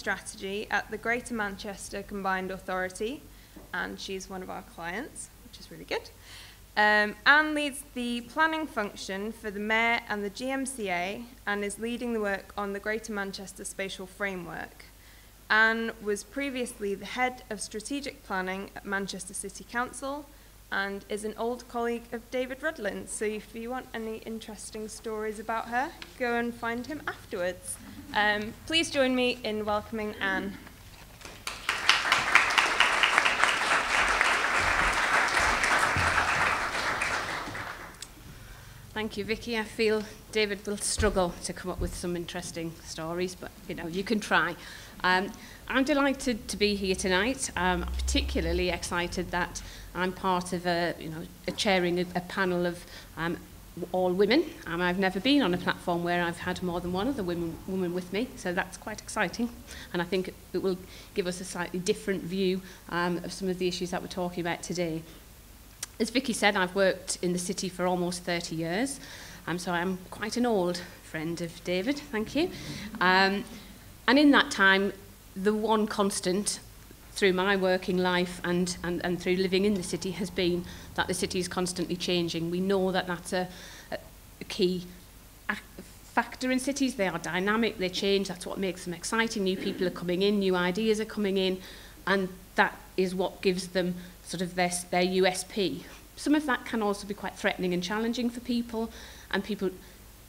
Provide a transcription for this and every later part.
Strategy at the Greater Manchester Combined Authority, and she's one of our clients, which is really good. Anne leads the planning function for the Mayor and the GMCA and is leading the work on the Greater Manchester Spatial Framework. Anne was previously the Head of Strategic Planning at Manchester City Council and is an old colleague of David Rudlin's, so if you want any interesting stories about her, go and find him afterwards. Please join me in welcoming Anne. Thank you, Vicky. I feel David will struggle to come up with some interesting stories, but you can try. I'm delighted to be here tonight. I'm particularly excited that I'm part of chairing a panel of all women. I've never been on a platform where I've had more than one other woman with me, so that's quite exciting. And I think it will give us a slightly different view of some of the issues that we're talking about today. As Vicky said, I've worked in the city for almost 30 years, so I'm quite an old friend of David, thank you. And in that time, the one constant through my working life and through living in the city has been that the city is constantly changing. We know that that's a key factor in cities. They are dynamic, they change, that's what makes them exciting. New people are coming in, new ideas are coming in, and that is what gives them sort of their USP. Some of that can also be quite threatening and challenging for people, and people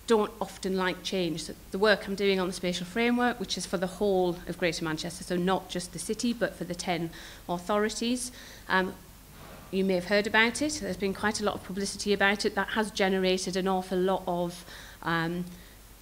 don't often like change. So the work I'm doing on the spatial framework, which is for the whole of Greater Manchester, so not just the city, but for the 10 authorities. You may have heard about it. There's been quite a lot of publicity about it. That has generated an awful lot of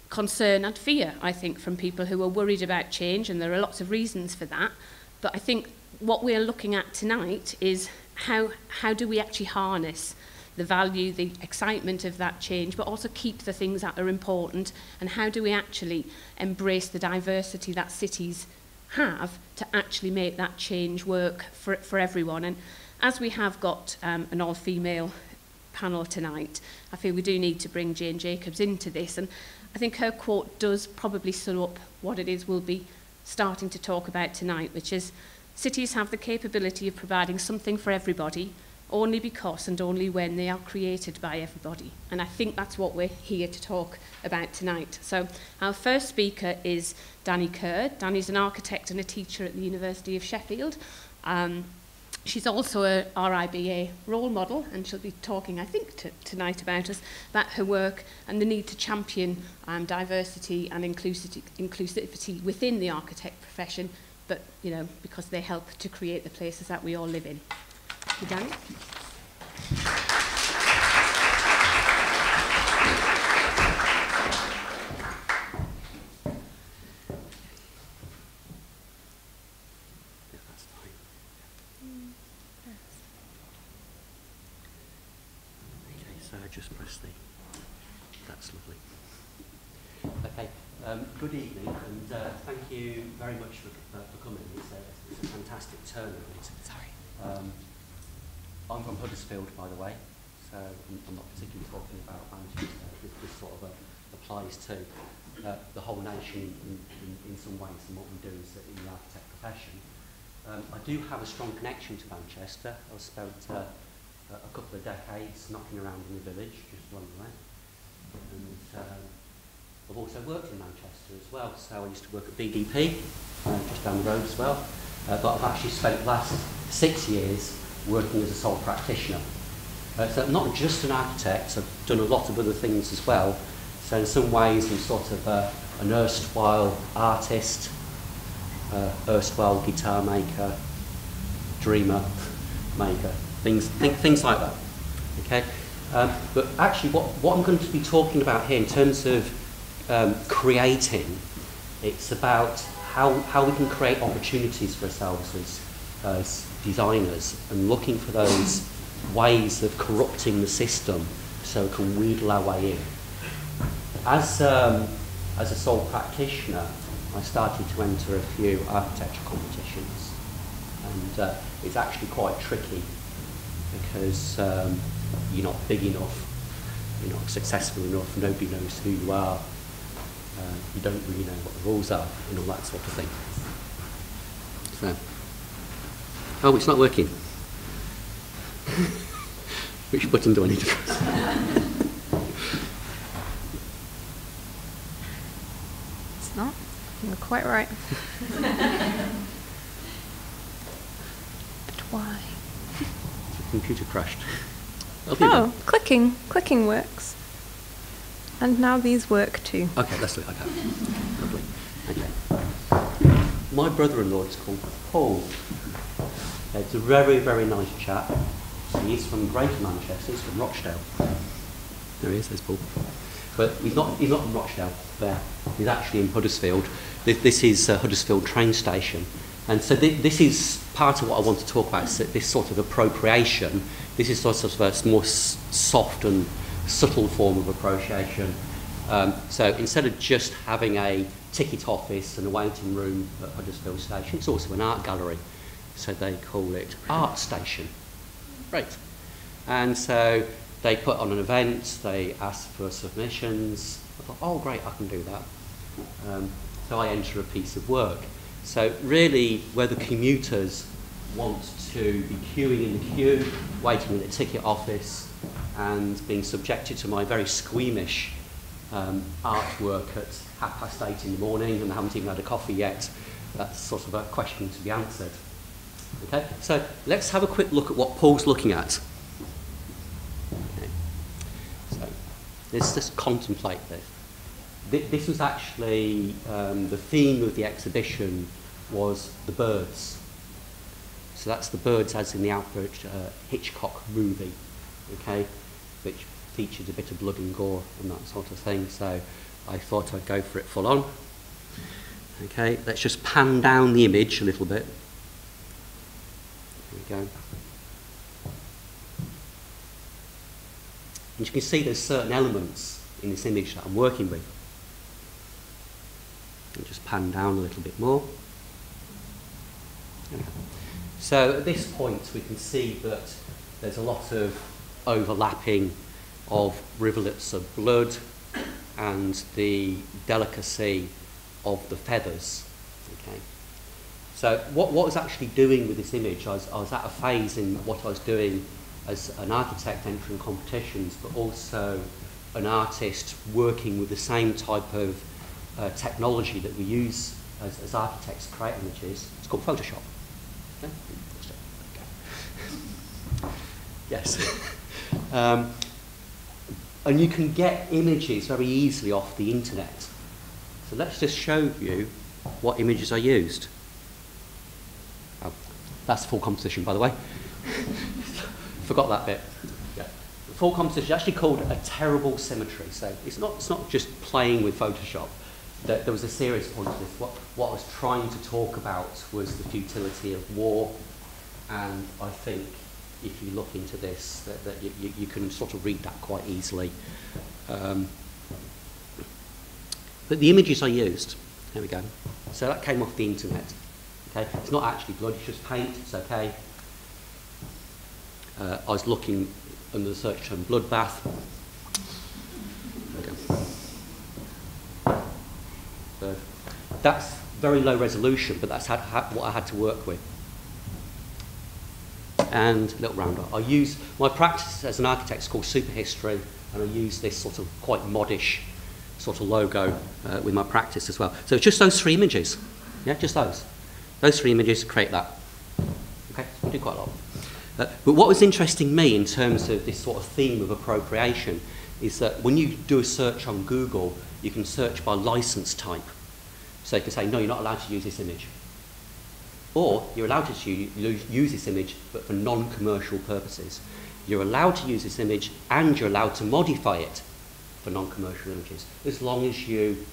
concern and fear, I think, from people who are worried about change, and there are lots of reasons for that. But I think what we're looking at tonight is how do we actually harness the value, the excitement of that change, but also keep the things that are important, and how do we actually embrace the diversity that cities have to actually make that change work for everyone. And as we have got an all-female panel tonight, I feel we do need to bring Jane Jacobs into this, and I think her quote does probably sum up what it is we'll be starting to talk about tonight, which is cities have the capability of providing something for everybody only because and only when they are created by everybody. And I think that's what we're here to talk about tonight. So our first speaker is Danny Kerr. Danny's an architect and a teacher at the University of Sheffield. She's also a RIBA role model, and she'll be talking, I think, tonight about her work and the need to champion diversity and inclusivity within the architect profession, but because they help to create the places that we all live in. Thank you, Danny. Just press the, that's lovely. Okay, good evening, and thank you very much for coming. It's a fantastic turnout. Sorry. I'm from Huddersfield, by the way, so I'm not particularly talking about Manchester. This sort of applies to the whole nation in some ways, and what we do is in the architect profession. I do have a strong connection to Manchester. I've spent a couple of decades knocking around in the village, just along the way. And I've also worked in Manchester as well, so I used to work at BDP, just down the road as well. But I've actually spent the last 6 years working as a sole practitioner. So I'm not just an architect, I've done a lot of other things as well. So in some ways I'm sort of an erstwhile artist, erstwhile guitar maker, dreamer, maker. Things like that, okay? But actually what I'm going to be talking about here in terms of creating, it's about how we can create opportunities for ourselves as designers, and looking for those ways of corrupting the system so we can wheedle our way in. As a sole practitioner, I started to enter a few architecture competitions, and it's actually quite tricky, because you're not big enough, you're not successful enough, nobody knows who you are, you don't really know what the rules are, and all that sort of thing. So, oh, it's not working. Which button do I need to press? It's not. You're quite right. But why? The computer crashed. Oh, clicking works. And now these work too. Okay, let's do it. Okay, lovely. Okay. My brother-in-law is called Paul. It's a very, very nice chap. He's from Greater Manchester. He's from Rochdale. There he is. There's Paul. But he's not from Rochdale. There. He's actually in Huddersfield. This is Huddersfield train station. And so this is part of what I want to talk about, is this sort of appropriation. This is sort of a more soft and subtle form of appropriation. So instead of just having a ticket office and a waiting room at Huddersfield Station, it's also an art gallery. So they call it Art Station. Right. And so they put on an event, they ask for submissions. I thought, oh great, I can do that. So I enter a piece of work. So really, where the commuters want to be queuing in the queue, waiting in the ticket office, and being subjected to my very squeamish artwork at 8:30 in the morning, and I haven't even had a coffee yet, that's sort of a question to be answered. Okay, so let's have a quick look at what Paul's looking at. Okay. So let's just contemplate this. This was actually, the theme of the exhibition was the birds. So that's the birds as in the Alfred Hitchcock movie, okay, which featured a bit of blood and gore and that sort of thing, so I thought I'd go for it full on. Okay, let's just pan down the image a little bit. There we go. And you can see there's certain elements in this image that I'm working with. And just pan down a little bit more. Okay. So at this point we can see that there's a lot of overlapping of rivulets of blood and the delicacy of the feathers. Okay. So what I was actually doing with this image, I was at a phase in what I was doing as an architect entering competitions, but also an artist working with the same type of technology that we use as architects to create images. It's called Photoshop. Okay? Yes. And you can get images very easily off the internet. So let's just show you what images I used. Oh, that's full composition, by the way. Forgot that bit. Yeah. The full composition is actually called a terrible symmetry. So it's not just playing with Photoshop. There was a serious point to this. What I was trying to talk about was the futility of war, and I think if you look into this, that you can sort of read that quite easily. But the images I used, there we go. So that came off the internet. Okay, it's not actually blood, it's just paint, it's okay. I was looking under the search term bloodbath. There we go. So that's very low resolution, but that's what I had to work with. And little rounder. I use my practice as an architect is called super history, and I use this sort of quite modish sort of logo with my practice as well. So it's just those three images, yeah, just those three images to create that. Okay, so we do quite a lot. But what was interesting me in terms of this sort of theme of appropriation is that when you do a search on Google, you can search by license type. So you can say, no, you're not allowed to use this image. Or you're allowed to use this image, but for non-commercial purposes. You're allowed to use this image, and you're allowed to modify it for non-commercial images, as long as you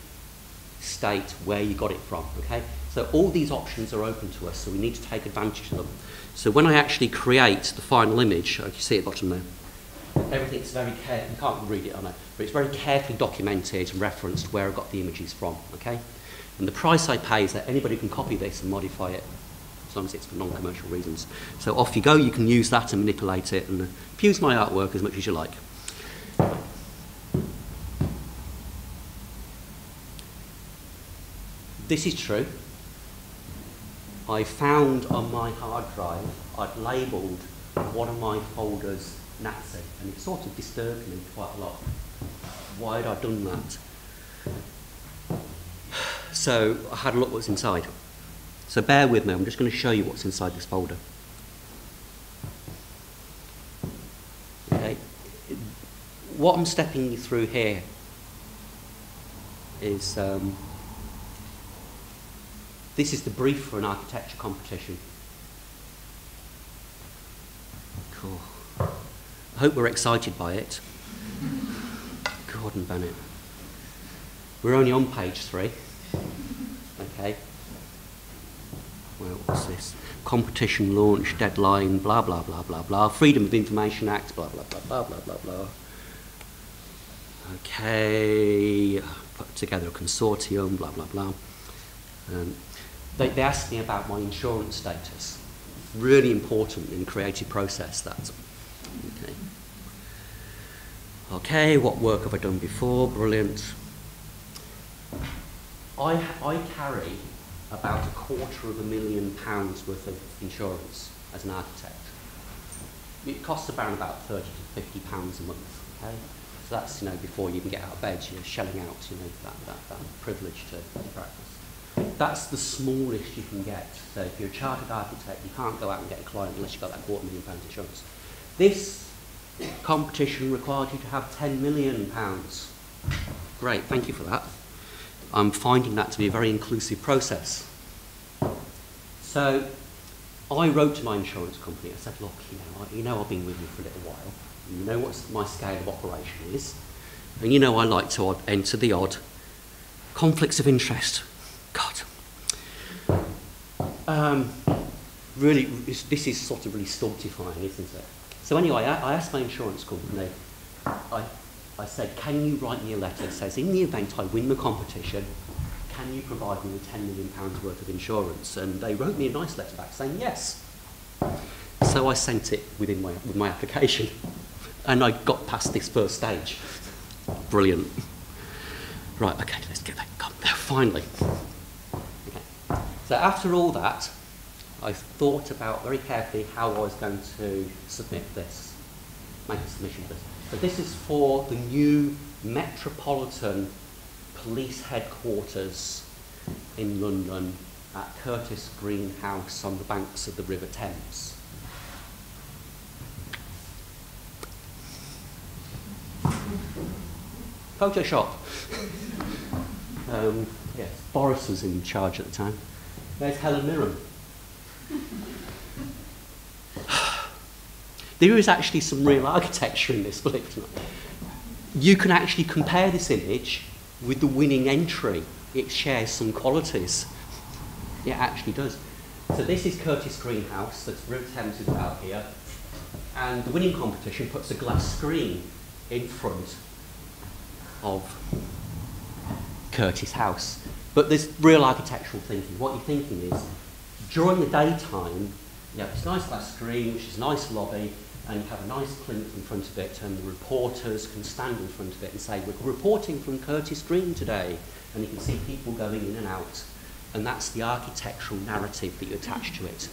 state where you got it from, okay? So all these options are open to us, so we need to take advantage of them. So when I actually create the final image, you see at the bottom there, everything's very careful, you can't read it on it, but it's very carefully documented and referenced where I got the images from, okay? And the price I pay is that anybody can copy this and modify it, as long as it's for non-commercial reasons. So off you go, you can use that and manipulate it and abuse my artwork as much as you like. This is true. I found on my hard drive, I'd labelled one of my folders Nazi, and it sort of disturbed me quite a lot. Why had I done that? So I had a look what's inside. So bear with me, I'm just going to show you what's inside this folder. Okay. What I'm stepping you through here is this is the brief for an architecture competition. Cool. I hope we're excited by it. Gordon Bennett. We're only on page 3. Okay. Well, what's this? Competition launch deadline, blah, blah, blah, blah, blah. Freedom of Information Act, blah, blah, blah, blah, blah, blah, blah. Okay. Put together a consortium, blah, blah, blah. They asked me about my insurance status. Really important in the creative process, that. Okay. Okay, what work have I done before? Brilliant. I carry about £250,000 worth of insurance as an architect. It costs around about £30 to £50 a month. Okay, so that's before you even get out of bed, you're shelling out that privilege to practice. That's the smallest you can get. So if you're a chartered architect, you can't go out and get a client unless you've got that £250,000 insurance. This competition required you to have £10 million. Great, thank you for that. I'm finding that to be a very inclusive process. So I wrote to my insurance company. I said, look, you know I've been with you for a little while. You know what my scale of operation is. And you know I like to enter the odd conflicts of interest. God. Really, this is sort of really stultifying, isn't it? So anyway, I asked my insurance company, I said, can you write me a letter that says, in the event I win the competition, can you provide me with £10 million worth of insurance? And they wrote me a nice letter back saying yes. So I sent it with my application, and I got past this first stage. Brilliant. Right, okay, let's get that. Come there, finally. Okay. So after all that, I thought about very carefully how I was going to submit this, make a submission for this. So this is for the new Metropolitan Police Headquarters in London at Curtis Green House on the banks of the River Thames. Photoshop. Yes, Boris was in charge at the time. There's Helen Mirren. There is actually some real architecture in this, believe it or not. You can actually compare this image with the winning entry. It shares some qualities. It actually does. So this is Curtis Green House, that's River Thames is out here. And the winning competition puts a glass screen in front of Curtis House. But there's real architectural thinking. What you're thinking is, during the daytime, you have this nice glass screen, which is a nice lobby, and you have a nice plinth in front of it, and the reporters can stand in front of it and say, we're reporting from Curtis Green today, and you can see people going in and out. And that's the architectural narrative that you attach to it.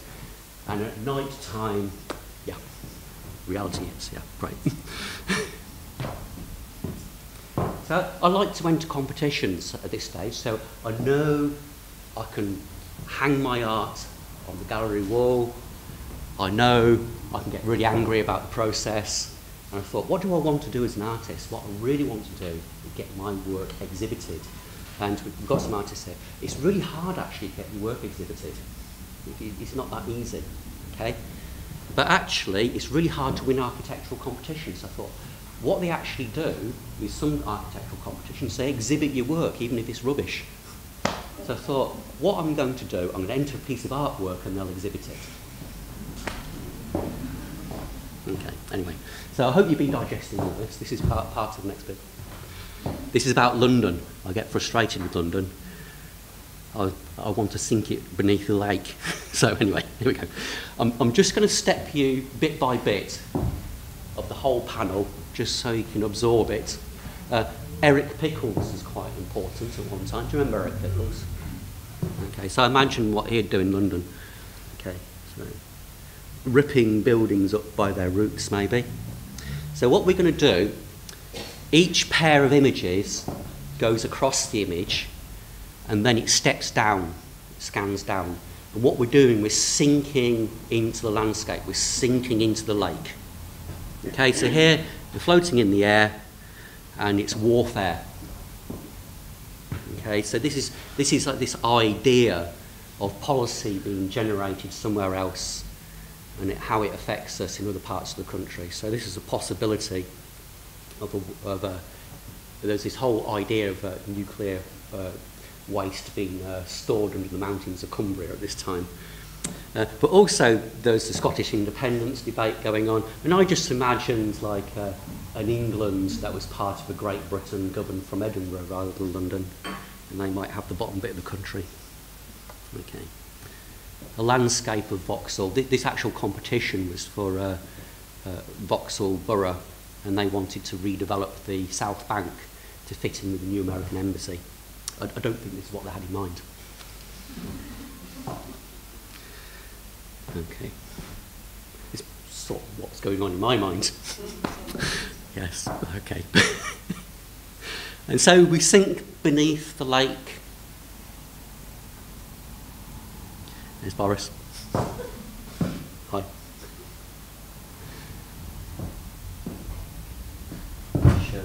And at night time, yeah, reality is, yeah, great. So I like to enter competitions at this stage, so I know I can hang my art on the gallery wall. I know I can get really angry about the process. And I thought, what do I want to do as an artist? What I really want to do is get my work exhibited. And we've got some artists here. It's really hard actually to get your work exhibited. It's not that easy, okay? But actually, it's really hard to win architectural competitions. I thought, what they actually do is some architectural competitions, they exhibit your work, even if it's rubbish. So I thought, what I'm going to do, I'm going to enter a piece of artwork and they'll exhibit it. Okay, anyway. So I hope you've been digesting all this. This is part of the next bit. This is about London. I get frustrated with London. I want to sink it beneath the lake. So anyway, here we go. I'm just going to step you bit by bit of the whole panel, just so you can absorb it. Eric Pickles is quite important at one time. Do you remember Eric Pickles? Okay, so I imagine what he'd do in London. So, ripping buildings up by their roots, maybe. So what we're going to do, each pair of images goes across the image, and then it steps down, it scans down. And what we're doing, we're sinking into the landscape, we're sinking into the lake. Okay, so here we're floating in the air, and it's warfare. Okay, so this is like this idea of policy being generated somewhere else, and how it affects us in other parts of the country. So this is a possibility of there's this whole idea of nuclear waste being stored under the mountains of Cumbria at this time. But also there's the Scottish independence debate going on, and I just imagined like an England that was part of a Great Britain governed from Edinburgh rather than London, and they might have the bottom bit of the country. Okay. A landscape of Vauxhall. This actual competition was for Vauxhall Borough, and they wanted to redevelop the South Bank to fit in with the new American embassy. I don't think this is what they had in mind. Okay. It's sort of what's going on in my mind. Yes, okay. And so we sink beneath the lake. There's Boris. Hi. Sure.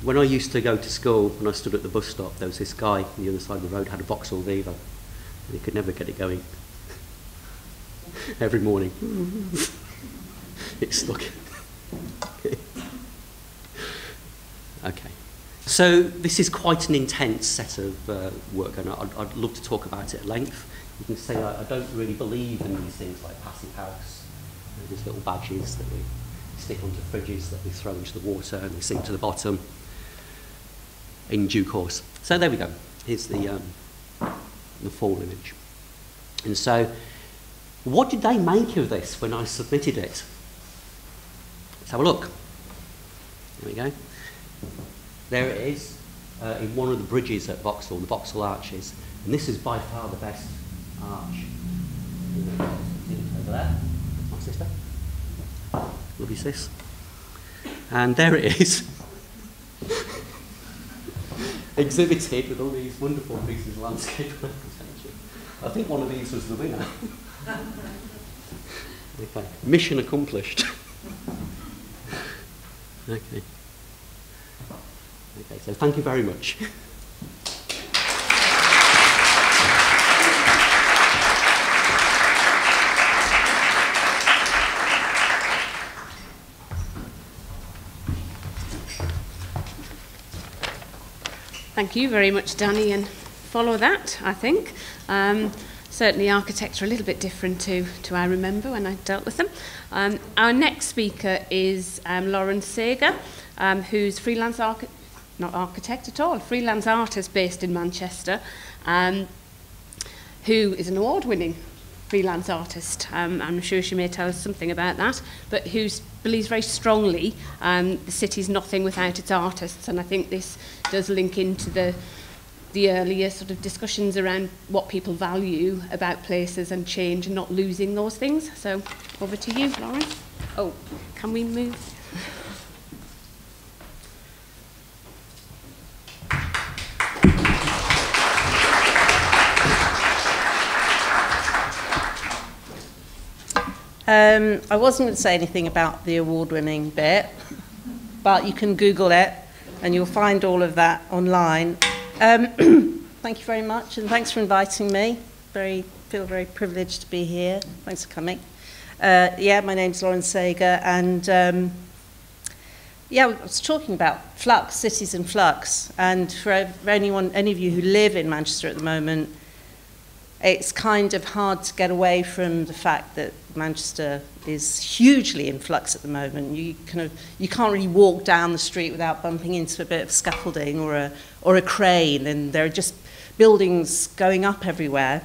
When I used to go to school, when I stood at the bus stop, there was this guy on the other side of the road had a Vauxhall Viva, and he could never get it going. Every morning. It's stuck. Okay. So this is quite an intense set of work, and I'd love to talk about it at length. You can see I don't really believe in these things like passive house. These little badges that we stick onto fridges that we throw into the water and they sink to the bottom in due course. So there we go. Here's the fall image. And so what did they make of this when I submitted it? Let's have a look. There we go. There it is, in one of the bridges at Vauxhall, the Vauxhall Arches. And this is by far the best arch. Over there, my sister. Love you, sis. And there it is. Exhibited with all these wonderful pieces of landscape architecture. I think one of these was the winner. Okay, mission accomplished. Okay. Okay, so thank you very much. Thank you very much, Danny, and follow that, I think. Certainly architects are a little bit different to I remember when I dealt with them. Our next speaker is Lauren Sager, who's freelance not architect at all, freelance artist based in Manchester, who is an award-winning freelance artist. I'm sure she may tell us something about that, but who believes very strongly the city's nothing without its artists, and I think this does link into the earlier sort of discussions around what people value about places and change and not losing those things. So over to you, Lauren. Oh, can we move? I wasn't going to say anything about the award-winning bit, but you can Google it and you'll find all of that online. Thank you very much, and thanks for inviting me. Feel very privileged to be here. Thanks for coming. My name's Lauren Sager, and I was talking about flux, cities in flux, and for any of you who live in Manchester at the moment, it's kind of hard to get away from the fact that Manchester is hugely in flux at the moment. You can't really walk down the street without bumping into a bit of scaffolding or a crane, and there are just buildings going up everywhere.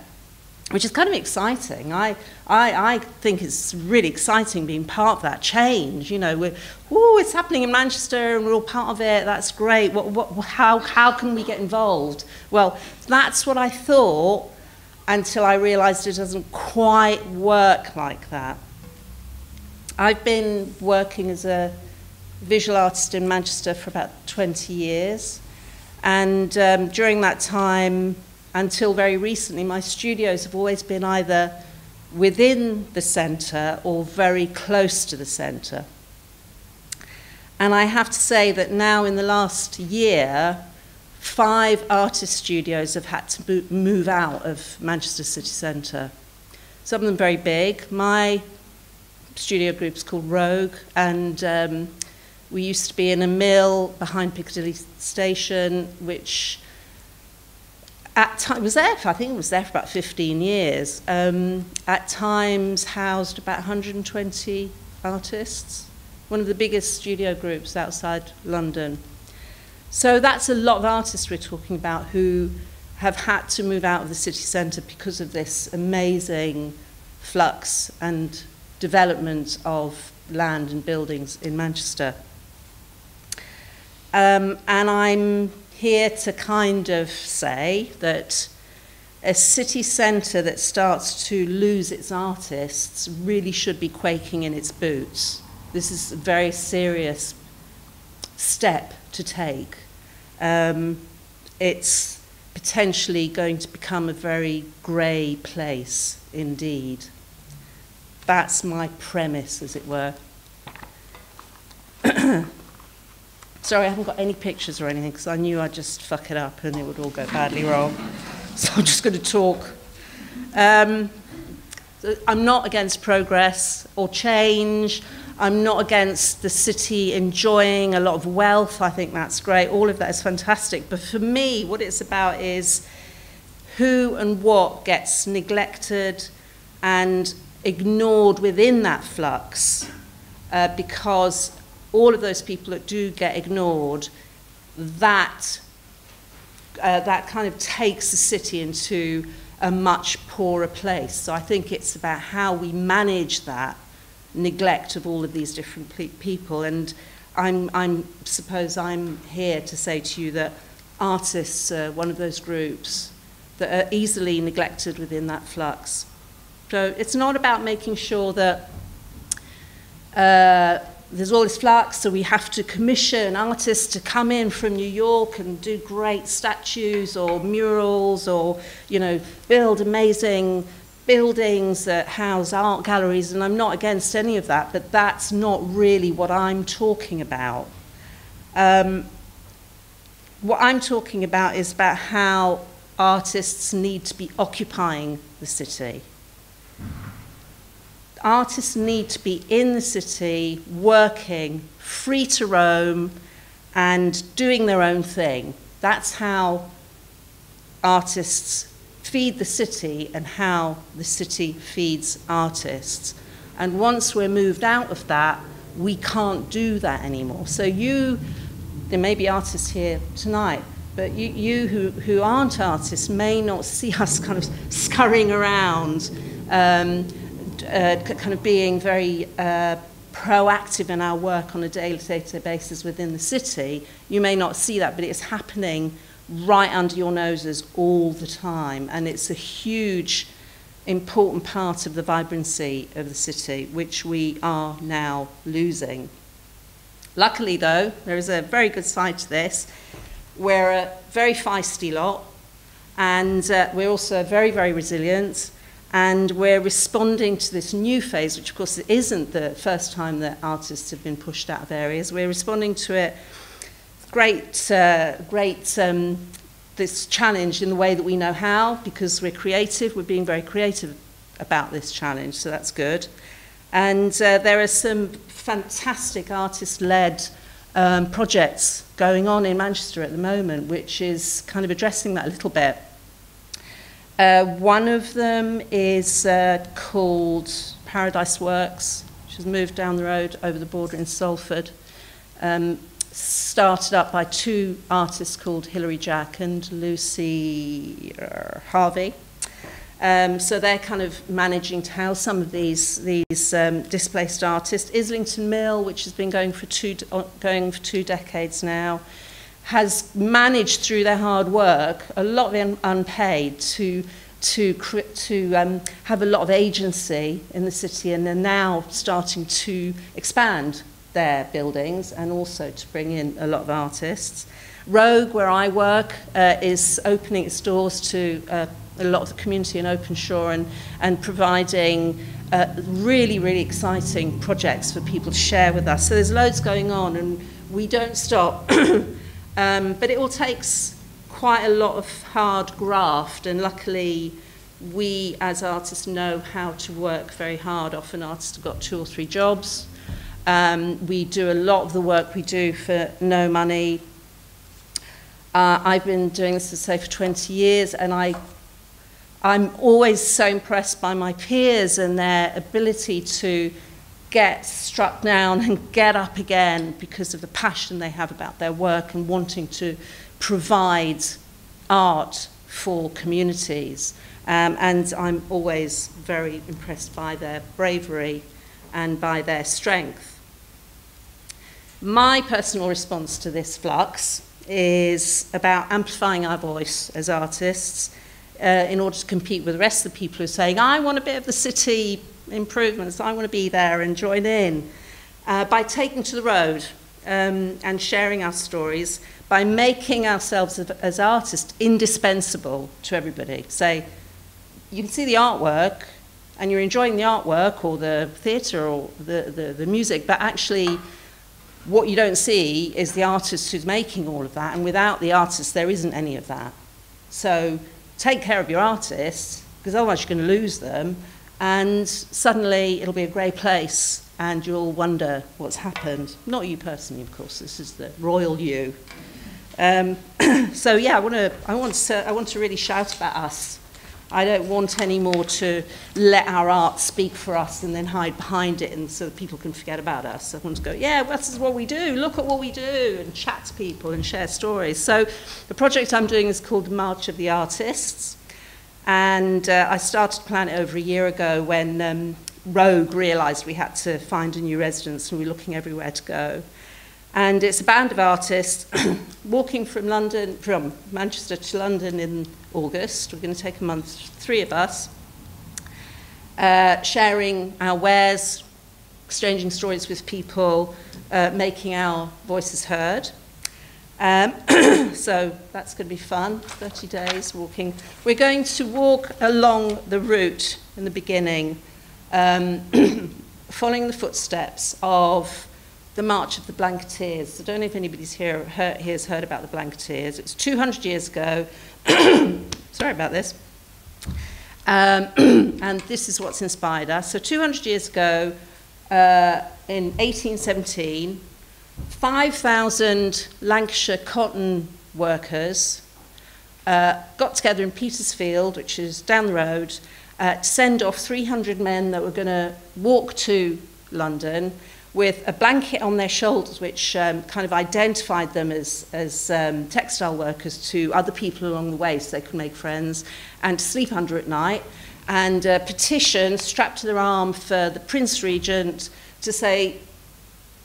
which is kind of exciting. I think it's really exciting being part of that change. You know, it's happening in Manchester and we're all part of it. That's great. How can we get involved? Well, that's what I thought until I realised it doesn't quite work like that. I've been working as a visual artist in Manchester for about 20 years. And during that time, until very recently, my studios have always been either within the centre or very close to the centre. And I have to say that now in the last year, 5 artist studios have had to move out of Manchester city centre. Some of them very big. My studio group is called Rogue, and we used to be in a mill behind Piccadilly Station, which at time was there. I think it was there for about 15 years. At times housed about 120 artists. One of the biggest studio groups outside London. So that's a lot of artists we're talking about who have had to move out of the city centre because of this amazing flux and development of land and buildings in Manchester. And I'm here to kind of say that a city centre that starts to lose its artists really should be quaking in its boots. This is a very serious step to take. It's potentially going to become a very grey place indeed. That's my premise, as it were. Sorry, I haven't got any pictures or anything because I knew I'd just fuck it up and it would all go badly wrong. So I'm just going to talk. I'm not against progress or change. I'm not against the city enjoying a lot of wealth. I think that's great. All of that is fantastic. But for me, what it's about is who and what gets neglected and ignored within that flux, because all of those people that do get ignored, that kind of takes the city into a much poorer place. So I think it's about how we manage that neglect of all of these different people. And I suppose I'm here to say to you that artists are one of those groups that are easily neglected within that flux. So it's not about making sure that there's all this flux, so we have to commission artists to come in from New York and do great statues or murals or, you know, build amazing buildings that house art galleries, and I'm not against any of that, but that's not really what I'm talking about. What I'm talking about is about how artists need to be occupying the city. Artists need to be in the city, working, free to roam, and doing their own thing. That's how artists feed the city and how the city feeds artists. And once we're moved out of that, we can't do that anymore. So there may be artists here tonight, but you who aren't artists may not see us kind of scurrying around, kind of being very proactive in our work on a day-to-day basis within the city. You may not see that, but it's happening right under your noses all the time, and it's a huge, important part of the vibrancy of the city, which we are now losing. Luckily, though, there is a very good side to this. We're a very feisty lot, and we're also very, very resilient. And we're responding to this new phase, which of course isn't the first time that artists have been pushed out of areas. We're responding to it this challenge in the way that we know how, because we're creative. We're being very creative about this challenge, so that's good. And there are some fantastic artist-led projects going on in Manchester at the moment, which is kind of addressing that a little bit. One of them is called Paradise Works, which has moved down the road over the border in Salford. Started up by 2 artists called Hilary Jack and Lucy Harvey. So they're kind of managing to house some of these displaced artists. Islington Mill, which has been going for two decades now, has managed through their hard work, a lot of it unpaid, to have a lot of agency in the city, and they're now starting to expand their buildings and also to bring in a lot of artists. Rogue, where I work, is opening its doors to a lot of the community in Openshaw and providing really, really exciting projects for people to share with us. So there's loads going on and we don't stop. But it all takes quite a lot of hard graft, and luckily we as artists know how to work very hard. Often artists have got 2 or 3 jobs. We do a lot of the work we do for no money. I've been doing this, as I say, for 20 years, and I'm always so impressed by my peers and their ability to get struck down and get up again because of the passion they have about their work and wanting to provide art for communities. And I'm always very impressed by their bravery and by their strength. My personal response to this flux is about amplifying our voice as artists in order to compete with the rest of the people who are saying, I want a bit of the city improvements, I want to be there and join in, by taking to the road and sharing our stories, by making ourselves as artists indispensable to everybody. Say, you can see the artwork and you're enjoying the artwork or the theatre or the music, but actually what you don't see is the artist who's making all of that, and without the artist there isn't any of that. So take care of your artists, because otherwise you're going to lose them, and suddenly it'll be a grey place and you'll wonder what's happened. Not you personally, of course, this is the royal you. So yeah, I want to really shout about us. I don't want any more to let our art speak for us and then hide behind it and so that people can forget about us. I want to go, yeah, well, this is what we do, look at what we do, and chat to people and share stories. So the project I'm doing is called the March of the Artists, and I started to plan it over a year ago when Rogue realised we had to find a new residence and we were looking everywhere to go. And it's a band of artists walking from Manchester to London in August. We're going to take a month, 3 of us, sharing our wares, exchanging stories with people, making our voices heard. So that's going to be fun, 30 days walking. We're going to walk along the route in the beginning, following the footsteps of the March of the Blanketeers. I don't know if anybody's here has heard about the Blanketeers. It's 200 years ago. Sorry about this. And this is what's inspired us. So 200 years ago, in 1817, 5,000 Lancashire cotton workers got together in Petersfield, which is down the road, to send off 300 men that were going to walk to London with a blanket on their shoulders, which kind of identified them as textile workers to other people along the way so they could make friends, and to sleep under at night, and a petition strapped to their arm for the Prince Regent to say,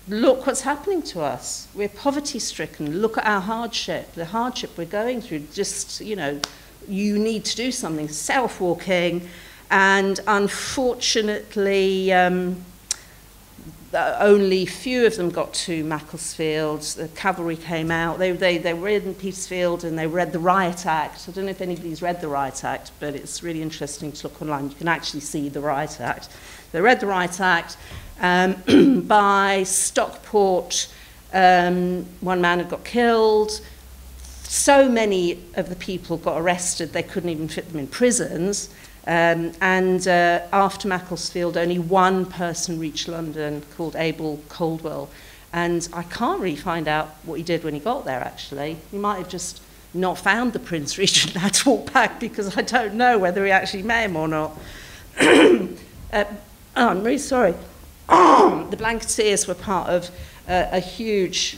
look what's happening to us. We're poverty-stricken. Look at our hardship, the hardship we're going through. Just, you know, you need to do something. Self-walking, and unfortunately, only few of them got to Macclesfield. The cavalry came out. They were in Petersfield and they read the Riot Act. I don't know if anybody's read the Riot Act, but it's really interesting to look online. You can actually see the Riot Act. They read the Riot Act. By Stockport, one man had got killed. So many of the people got arrested, they couldn't even fit them in prisons. After Macclesfield, only one person reached London called Abel Caldwell. And I can't really find out what he did when he got there, actually. He might have just not found the Prince Regent and had to walk back, because I don't know whether he actually met him or not. I'm really sorry. The Blanketeers were part of a huge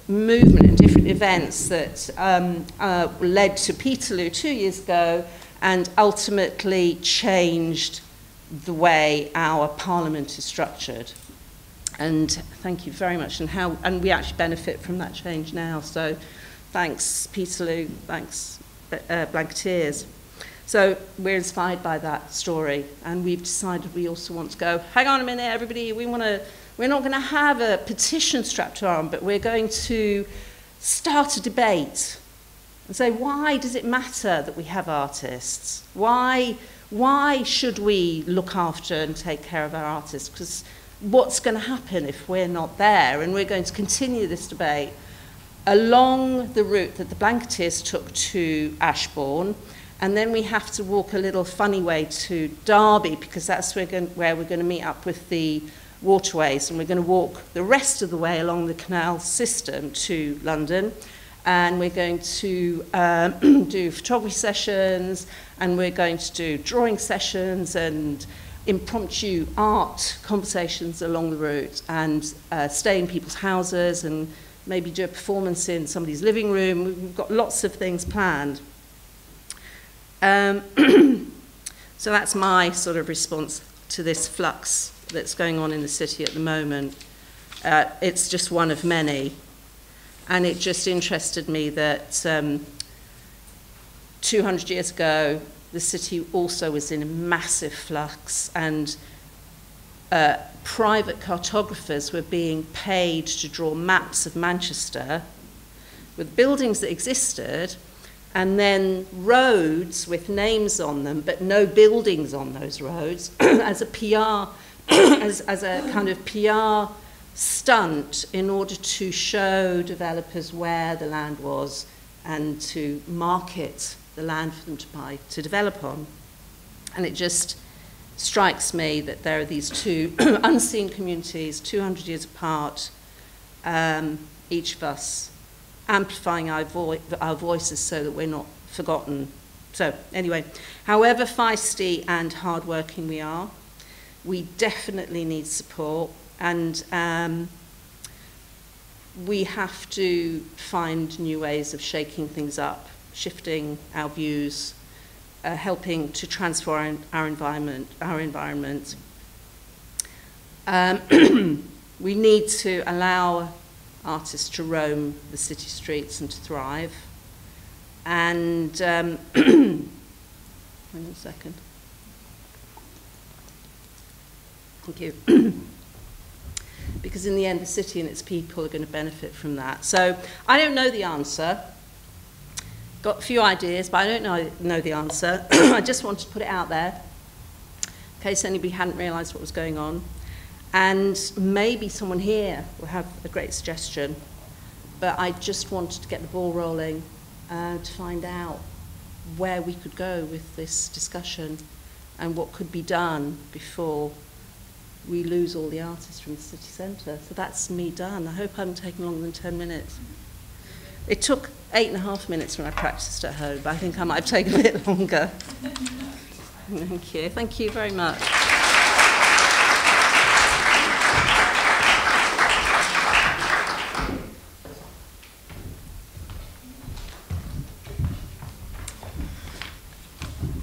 movement and different events that led to Peterloo 2 years ago, and ultimately changed the way our parliament is structured. And thank you very much. And we actually benefit from that change now. So thanks, Peterloo, thanks, Blanketeers. So we're inspired by that story, and we've decided we also want to go, hang on a minute, everybody, we're not going to have a petition strapped to our arm, but we're going to start a debate and say, why does it matter that we have artists? Why should we look after and take care of our artists? Because what's going to happen if we're not there? And we're going to continue this debate along the route that the Blanketeers took to Ashbourne, and then we have to walk a little funny way to Derby, because that's where we're going to meet up with the waterways, and we're going to walk the rest of the way along the canal system to London, and we're going to do photography sessions, and we're going to do drawing sessions and impromptu art conversations along the route, and stay in people's houses and maybe do a performance in somebody's living room. We've got lots of things planned. So that's my sort of response to this flux that's going on in the city at the moment. It's just one of many. And it just interested me that 200 years ago, the city also was in a massive flux, and private cartographers were being paid to draw maps of Manchester with buildings that existed, and then roads with names on them, but no buildings on those roads, as a PR, as a kind of PR stunt in order to show developers where the land was and to market the land for them to buy, to develop on. And it just strikes me that there are these two unseen communities, 200 years apart, each of us amplifying our voices so that we're not forgotten. So anyway, however feisty and hardworking we are, we definitely need support, and we have to find new ways of shaking things up, shifting our views, helping to transform our environment. We need to allow artists to roam the city streets and to thrive. And hang on a second. Thank you. Because in the end, the city and its people are going to benefit from that. So I don't know the answer. Got a few ideas, but I don't know the answer. I just wanted to put it out there in case anybody hadn't realised what was going on. And maybe someone here will have a great suggestion, but I just wanted to get the ball rolling to find out where we could go with this discussion and what could be done before we lose all the artists from the city centre. So that's me done. I hope I haven't taken longer than 10 minutes. It took 8.5 minutes when I practised at home, but I think I might have taken a bit longer. Thank you. Thank you very much.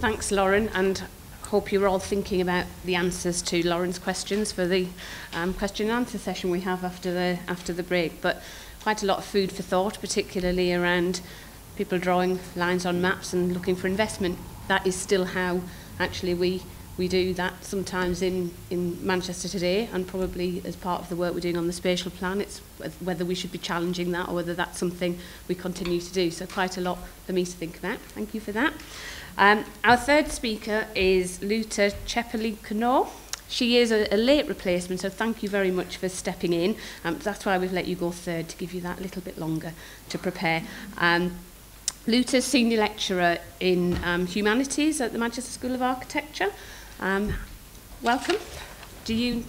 Thanks, Lauren, and hope you're all thinking about the answers to Lauren's questions for the question and answer session we have after the break. But quite a lot of food for thought, particularly around people drawing lines on maps and looking for investment. That is still how actually we do that sometimes in Manchester today, and probably as part of the work we're doing on the spatial plan. It's whether we should be challenging that or whether that's something we continue to do. So quite a lot for me to think about. Thank you for that. Our third speaker is Luta Chepeli-Connor. She is a late replacement, so thank you very much for stepping in. That's why we've let you go third, to give you that little bit longer to prepare. Luta's Senior Lecturer in Humanities at the Manchester School of Architecture. Welcome. Do you...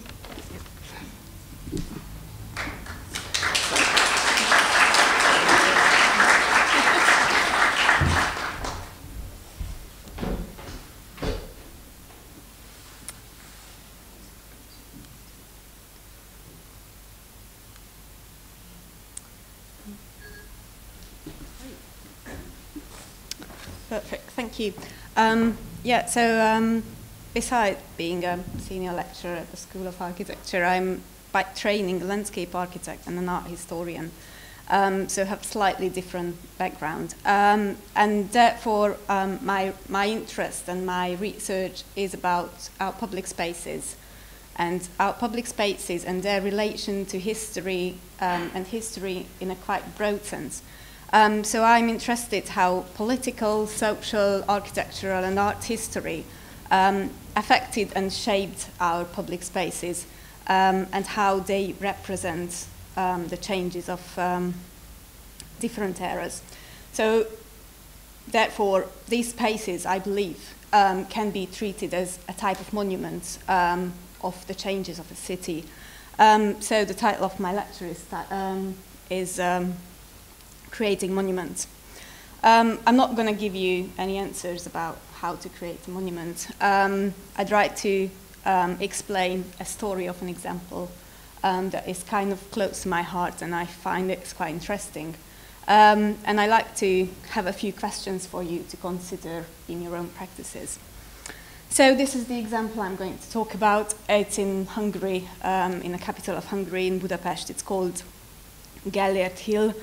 Perfect, thank you. Yeah, so besides being a senior lecturer at the School of Architecture, I'm by training a landscape architect and an art historian. So have slightly different background. And therefore, my interest and my research is about our public spaces and their relation to history and history in a quite broad sense. So I'm interested how political, social, architectural and art history affected and shaped our public spaces and how they represent the changes of different eras. So therefore, these spaces, I believe, can be treated as a type of monument of the changes of a city. So the title of my lecture is Creating Monuments. I'm not going to give you any answers about how to create a monument. I'd like to explain a story of an example that is kind of close to my heart, and I find it's quite interesting. And I like to have a few questions for you to consider in your own practices. So this is the example I'm going to talk about. It's in Hungary, in the capital of Hungary, in Budapest. It's called Gellért Hill,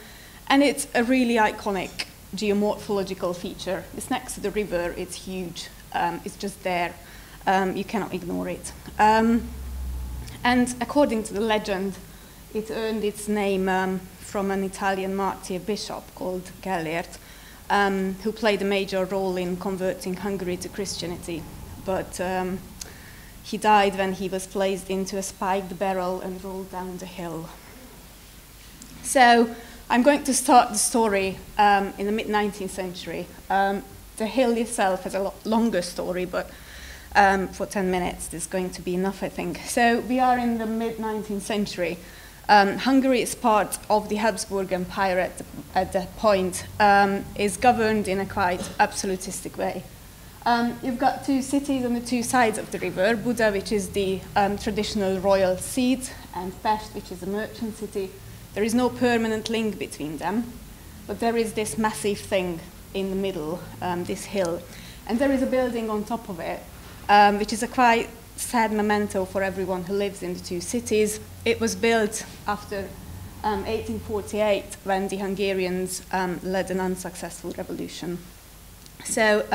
and it's a really iconic geomorphological feature. It's next to the river. It's huge. It's just there. You cannot ignore it. And according to the legend, it earned its name from an Italian martyr bishop called Gellért, who played a major role in converting Hungary to Christianity. But he died when he was placed into a spiked barrel and rolled down the hill. So I'm going to start the story in the mid-19th century. The hill itself has a lot longer story, but for 10 minutes, there's going to be enough, I think. So we are in the mid-19th century. Hungary is part of the Habsburg Empire at that point, is governed in a quite absolutistic way. You've got two cities on the two sides of the river, Buda, which is the traditional royal seat, and Pest, which is a merchant city. There is no permanent link between them, but there is this massive thing in the middle, this hill. And there is a building on top of it, which is a quite sad memento for everyone who lives in the two cities. It was built after 1848, when the Hungarians led an unsuccessful revolution. So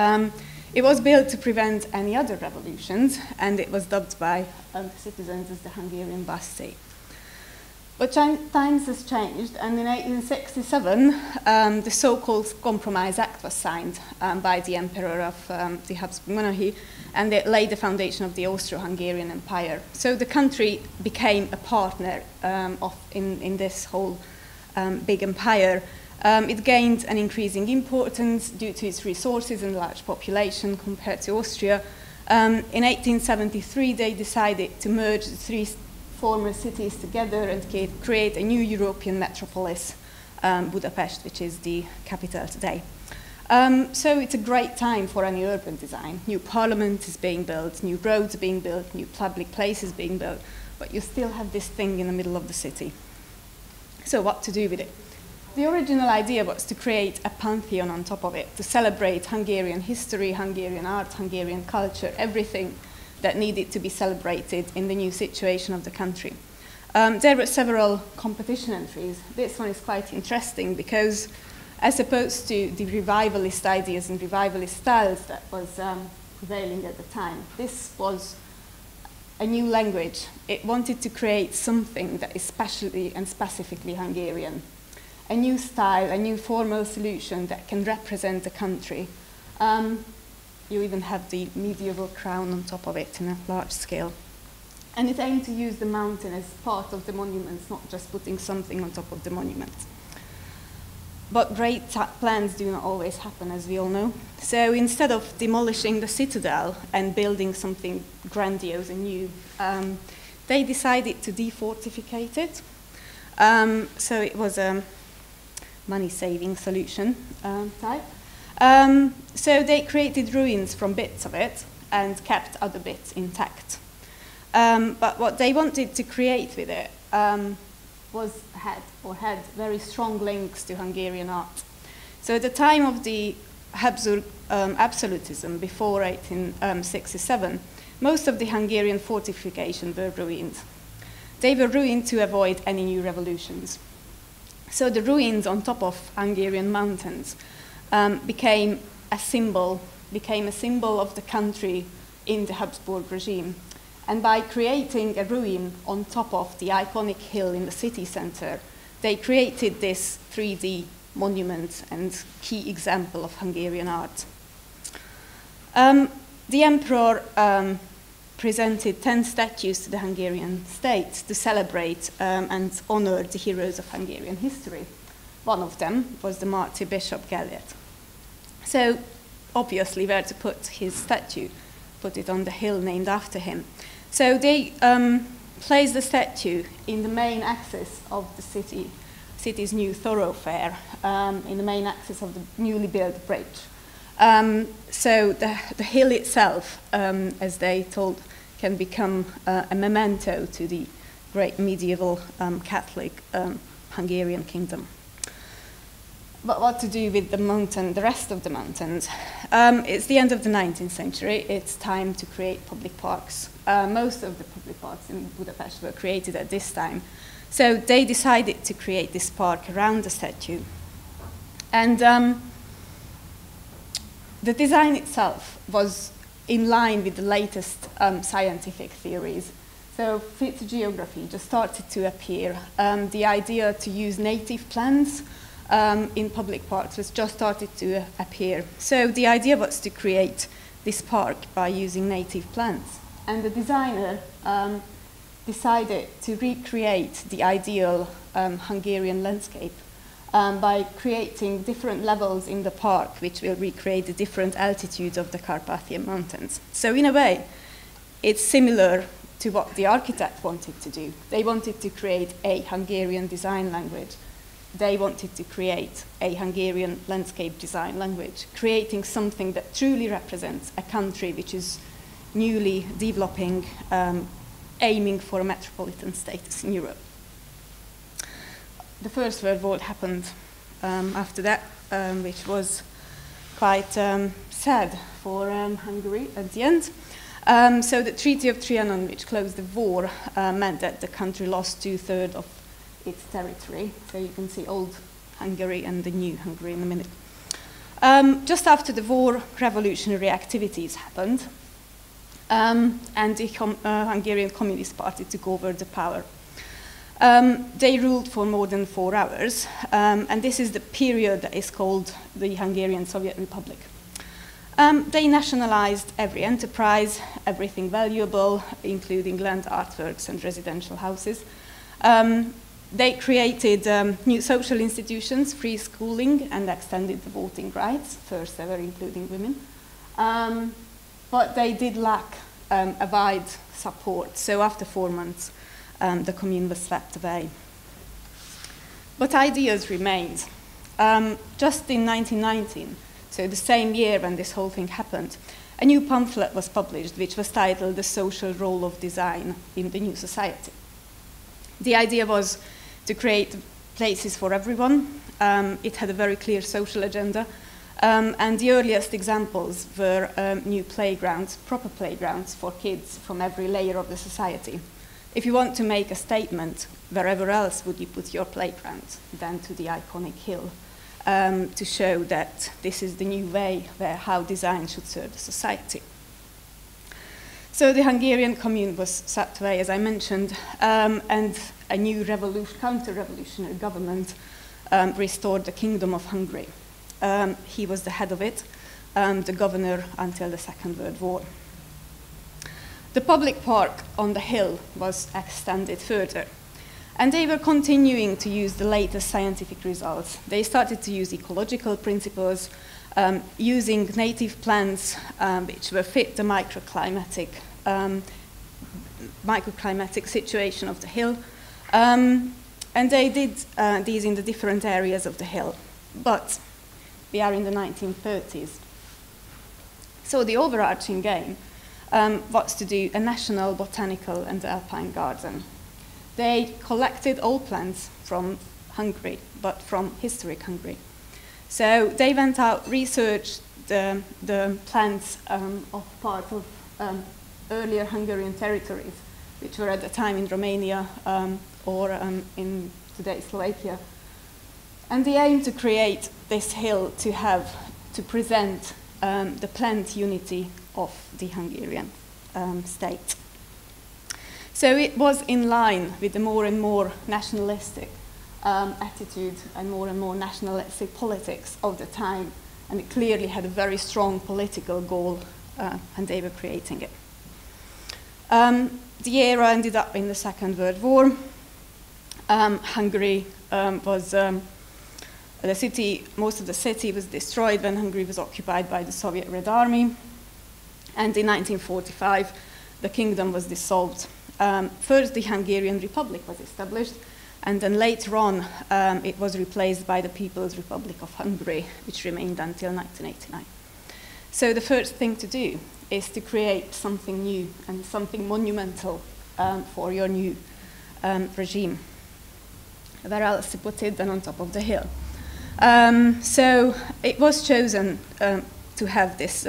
it was built to prevent any other revolutions, and it was dubbed by citizens as the Hungarian Bastille. But times has changed, and in 1867, the so-called Compromise Act was signed by the Emperor of the Habsburg monarchy, and it laid the foundation of the Austro-Hungarian Empire. So the country became a partner in this whole big empire. It gained an increasing importance due to its resources and large population compared to Austria. In 1873, they decided to merge the three former cities together and create a new European metropolis, Budapest, which is the capital today. So it's a great time for any urban design. New parliament is being built, new roads are being built, new public places being built, but you still have this thing in the middle of the city. So what to do with it? The original idea was to create a pantheon on top of it, to celebrate Hungarian history, Hungarian art, Hungarian culture, everything that needed to be celebrated in the new situation of the country. There were several competition entries. This one is quite interesting because, as opposed to the revivalist ideas and revivalist styles that was prevailing at the time, this was a new language. It wanted to create something that is specially and specifically Hungarian. A new style, a new formal solution that can represent the country. You even have the medieval crown on top of it in a large scale. And it aimed to use the mountain as part of the monuments, not just putting something on top of the monument. But great plans do not always happen, as we all know. So instead of demolishing the citadel and building something grandiose and new, they decided to defortificate it. So it was a money-saving solution type. So they created ruins from bits of it and kept other bits intact. But what they wanted to create with it had very strong links to Hungarian art. So at the time of the Habsburg absolutism before 1867, most of the Hungarian fortifications were ruined. They were ruined to avoid any new revolutions. So the ruins on top of Hungarian mountains became a symbol of the country in the Habsburg regime. And by creating a ruin on top of the iconic hill in the city center, they created this 3D monument and key example of Hungarian art. The emperor presented 10 statues to the Hungarian state to celebrate and honor the heroes of Hungarian history. One of them was the martyr Bishop Gellert. So obviously where to put his statue, put it on the hill named after him. So they placed the statue in the main axis of the city's new thoroughfare, in the main axis of the newly built bridge. So the hill itself, as they told, can become a memento to the great medieval Catholic Hungarian kingdom. But what to do with the mountain, the rest of the mountains? It's the end of the 19th century. It's time to create public parks. Most of the public parks in Budapest were created at this time. So they decided to create this park around the statue. And the design itself was in line with the latest scientific theories. So phytogeography just started to appear. The idea to use native plants in public parks was just started to appear. So the idea was to create this park by using native plants. And the designer decided to recreate the ideal Hungarian landscape by creating different levels in the park, which will recreate the different altitudes of the Carpathian Mountains. So in a way, it's similar to what the architect wanted to do. They wanted to create a Hungarian design language. They wanted to create a Hungarian landscape design language, creating something that truly represents a country which is newly developing, aiming for a metropolitan status in Europe. The First World War happened after that, which was quite sad for Hungary at the end. So the Treaty of Trianon, which closed the war, meant that the country lost 2/3 of its territory. So you can see old Hungary and the new Hungary in a minute. Just after the war, revolutionary activities happened, and the Hungarian Communist Party took over the power. They ruled for more than 4 hours, and this is the period that is called the Hungarian Soviet Republic. They nationalized every enterprise, everything valuable, including land, artworks, and residential houses. They created new social institutions, free schooling, and extended the voting rights, first ever including women. But they did lack a wide support, so after 4 months, the commune was swept away. But ideas remained. Just in 1919, so the same year when this whole thing happened, a new pamphlet was published which was titled The Social Role of Design in the New Society. The idea was to create places for everyone. It had a very clear social agenda, and the earliest examples were new playgrounds, proper playgrounds for kids from every layer of the society. If you want to make a statement, wherever else would you put your playground than to the iconic hill, to show that this is the new way how design should serve the society. So the Hungarian commune was swept away, as I mentioned, and a new counter-revolutionary government restored the Kingdom of Hungary. He was the head of it, the governor until the Second World War. The public park on the hill was extended further, and they were continuing to use the latest scientific results. They started to use ecological principles, using native plants which were fit the microclimatic situation of the hill, and they did these in the different areas of the hill. But we are in the 1930s. So the overarching game was to do a national botanical and alpine garden. They collected all plants from Hungary, but from historic Hungary. So they went out, researched the plants of part of earlier Hungarian territories, which were at the time in Romania or in today's Slovakia. And the aim to create this hill to present the plant unity of the Hungarian state. So it was in line with the more and more nationalistic attitude and more nationalistic politics of the time, and it clearly had a very strong political goal, and they were creating it. The era ended up in the Second World War. Hungary was most of the city was destroyed when Hungary was occupied by the Soviet Red Army, and in 1945 the kingdom was dissolved. First the Hungarian Republic was established, and then later on it was replaced by the People's Republic of Hungary, which remained until 1989. So the first thing to do is to create something new and something monumental for your new regime. Where else to put it than on top of the hill? So it was chosen to have this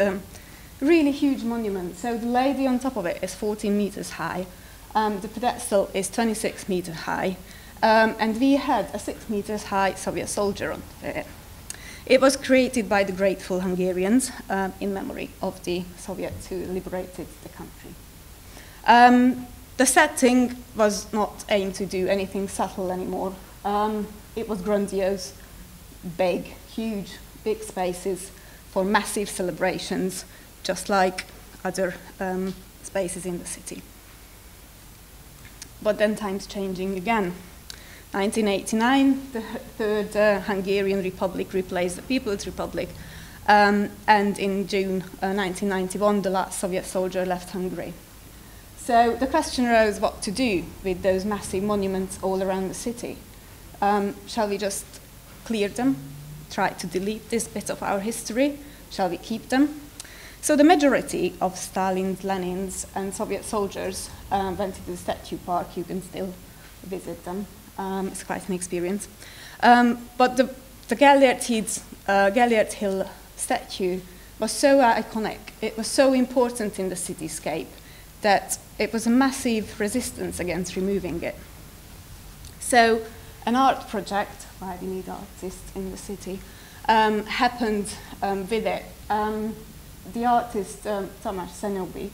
really huge monument. So the lady on top of it is 14 meters high. The pedestal is 26 meters high. And we had a 6 meters high Soviet soldier on it. It was created by the grateful Hungarians in memory of the Soviets who liberated the country. The setting was not aimed to do anything subtle anymore. It was grandiose, big, huge, big spaces for massive celebrations, just like other spaces in the city. But then time's changing again. 1989, the Third Hungarian Republic replaced the People's Republic, and in June 1991, the last Soviet soldier left Hungary. So the question arose what to do with those massive monuments all around the city. Shall we just clear them, try to delete this bit of our history? Shall we keep them? So the majority of Stalin's, Lenin's, and Soviet soldiers went to the statue park. You can still visit them. It's quite an experience. But the Gellért Hill statue was so iconic, it was so important in the cityscape that it was a massive resistance against removing it. So an art project, why we need artists in the city, happened with it. The artist, Tamás Szenobi,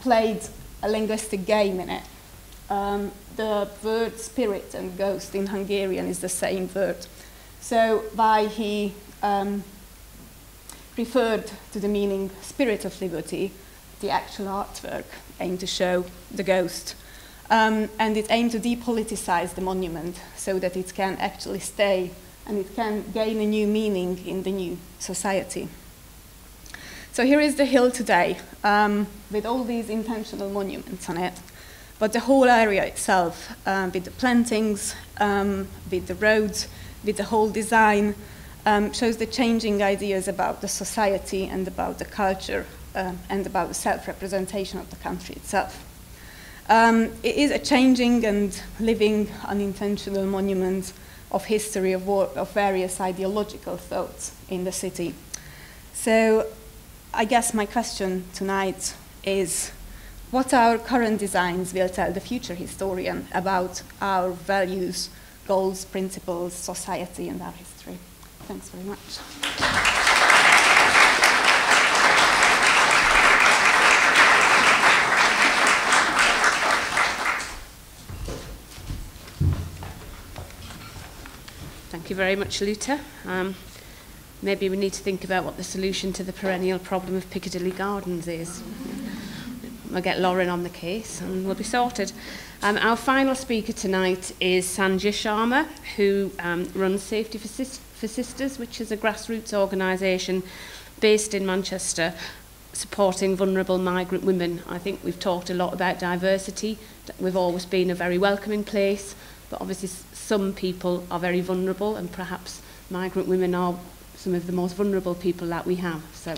played a linguistic game in it. The word spirit and ghost in Hungarian is the same word. So by he referred to the meaning spirit of liberty, the actual artwork aimed to show the ghost. And it aimed to depoliticize the monument so that it can actually stay and it can gain a new meaning in the new society. So here is the hill today with all these intentional monuments on it. But the whole area itself, with the plantings, with the roads, with the whole design, shows the changing ideas about the society and about the culture and about the self-representation of the country itself. It is a changing and living unintentional monument of history of various ideological thoughts in the city. So I guess my question tonight is, what our current designs will tell the future historian about our values, goals, principles, society, and our history. Thanks very much. Thank you very much, Luta. Maybe we need to think about what the solution to the perennial problem of Piccadilly Gardens is. We'll get Lauren on the case and we'll be sorted. Our final speaker tonight is Sanjay Sharma, who runs Safety for Sisters, which is a grassroots organisation based in Manchester supporting vulnerable migrant women. I think we've talked a lot about diversity. We've always been a very welcoming place, but obviously some people are very vulnerable, and perhaps migrant women are some of the most vulnerable people that we have. So.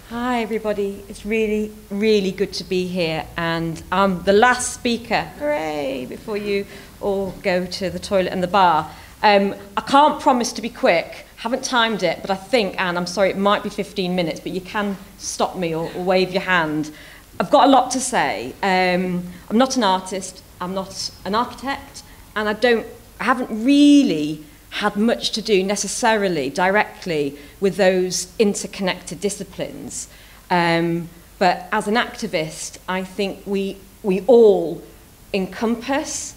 Hi everybody, it's really, really good to be here, and I'm the last speaker, hooray, before you all go to the toilet and the bar. I can't promise to be quick, haven't timed it, but I think, Anne, I'm sorry, it might be 15 minutes, but you can stop me or wave your hand. I've got a lot to say. I'm not an artist, I'm not an architect, and I haven't really had much to do necessarily directly with those interconnected disciplines. But as an activist, I think we all encompass,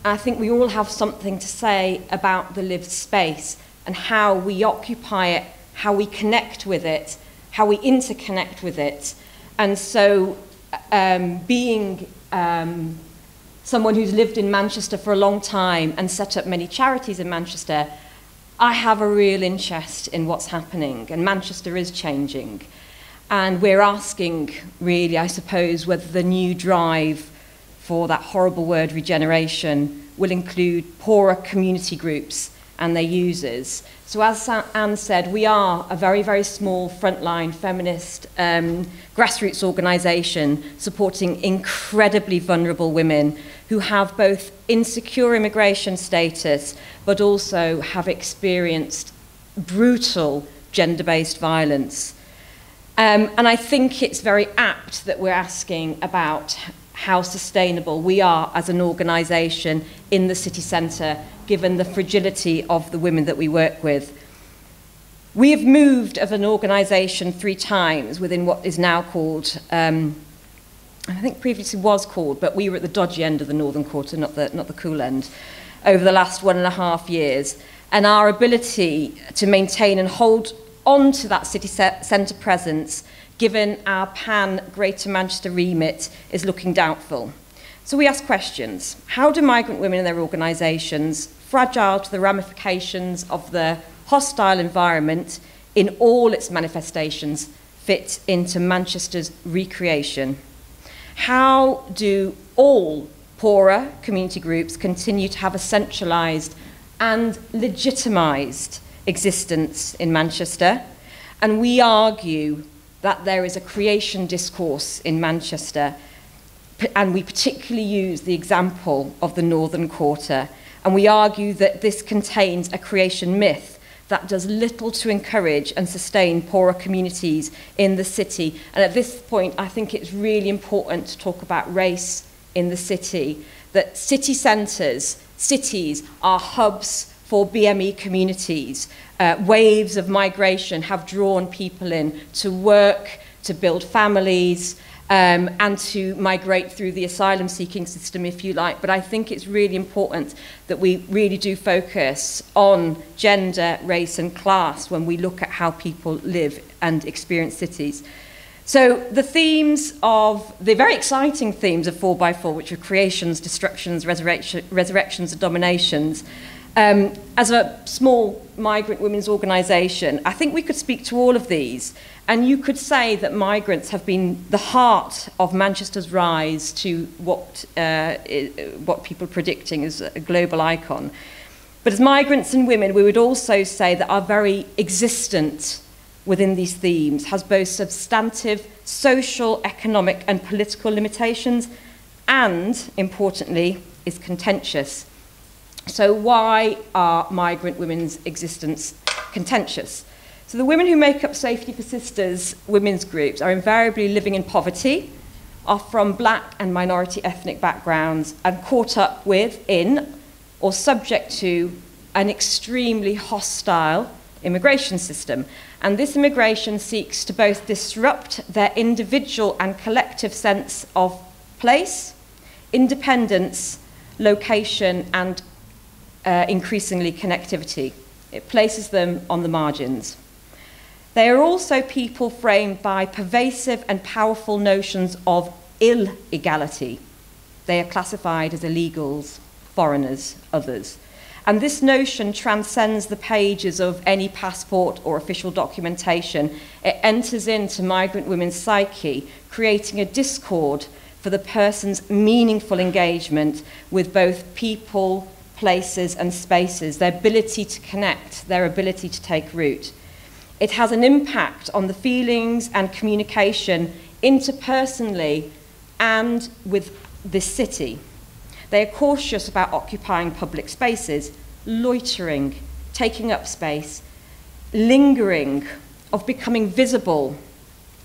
I think we all have something to say about the lived space and how we occupy it, how we connect with it, how we interconnect with it. And so being someone who's lived in Manchester for a long time and set up many charities in Manchester, I have a real interest in what's happening, and Manchester is changing. And we're asking, really, I suppose, whether the new drive for that horrible word regeneration will include poorer community groups and their users. So as Anne said, we are a very, very small frontline feminist grassroots organisation supporting incredibly vulnerable women who have both insecure immigration status but also have experienced brutal gender-based violence. And I think it's very apt that we're asking about how sustainable we are as an organisation in the city centre, given the fragility of the women that we work with. We have moved as an organisation 3 times within what is now called, I think previously was called, but we were at the dodgy end of the Northern Quarter, not the cool end, over the last 1.5 years. And our ability to maintain and hold on to that city centre presence, given our pan-Greater Manchester remit, is looking doubtful. So we ask questions. How do migrant women and their organisations, fragile to the ramifications of the hostile environment in all its manifestations, fit into Manchester's recreation? How do all poorer community groups continue to have a centralised and legitimised existence in Manchester? And we argue that there is a creation discourse in Manchester, and we particularly use the example of the Northern Quarter, and we argue that this contains a creation myth that does little to encourage and sustain poorer communities in the city. And at this point, I think it's really important to talk about race in the city, that city centres, cities are hubs for BME communities. Waves of migration have drawn people in to work, to build families, and to migrate through the asylum-seeking system, if you like. But I think it's really important that we really do focus on gender, race, and class when we look at how people live and experience cities. So the very exciting themes of 4x4, which are creations, destructions, resurrections, and dominations, as a small migrant women's organisation, I think we could speak to all of these, and you could say that migrants have been the heart of Manchester's rise to what people are predicting as a global icon. But as migrants and women, we would also say that our very existence within these themes has both substantive social, economic, and political limitations, and, importantly, is contentious. So why are migrant women's existence contentious? So the women who make up Safety for Sisters women's groups are invariably living in poverty, are from black and minority ethnic backgrounds, and caught up with, in, or subject to an extremely hostile immigration system. And this immigration seeks to both disrupt their individual and collective sense of place, independence, location, and increasingly connectivity. It places them on the margins. They are also people framed by pervasive and powerful notions of illegality. They are classified as illegals, foreigners, others. And this notion transcends the pages of any passport or official documentation. It enters into migrant women's psyche, creating a discord for the person's meaningful engagement with both people, places, and spaces, their ability to connect, their ability to take root. It has an impact on the feelings and communication interpersonally and with this city. They are cautious about occupying public spaces, loitering, taking up space, lingering, of becoming visible,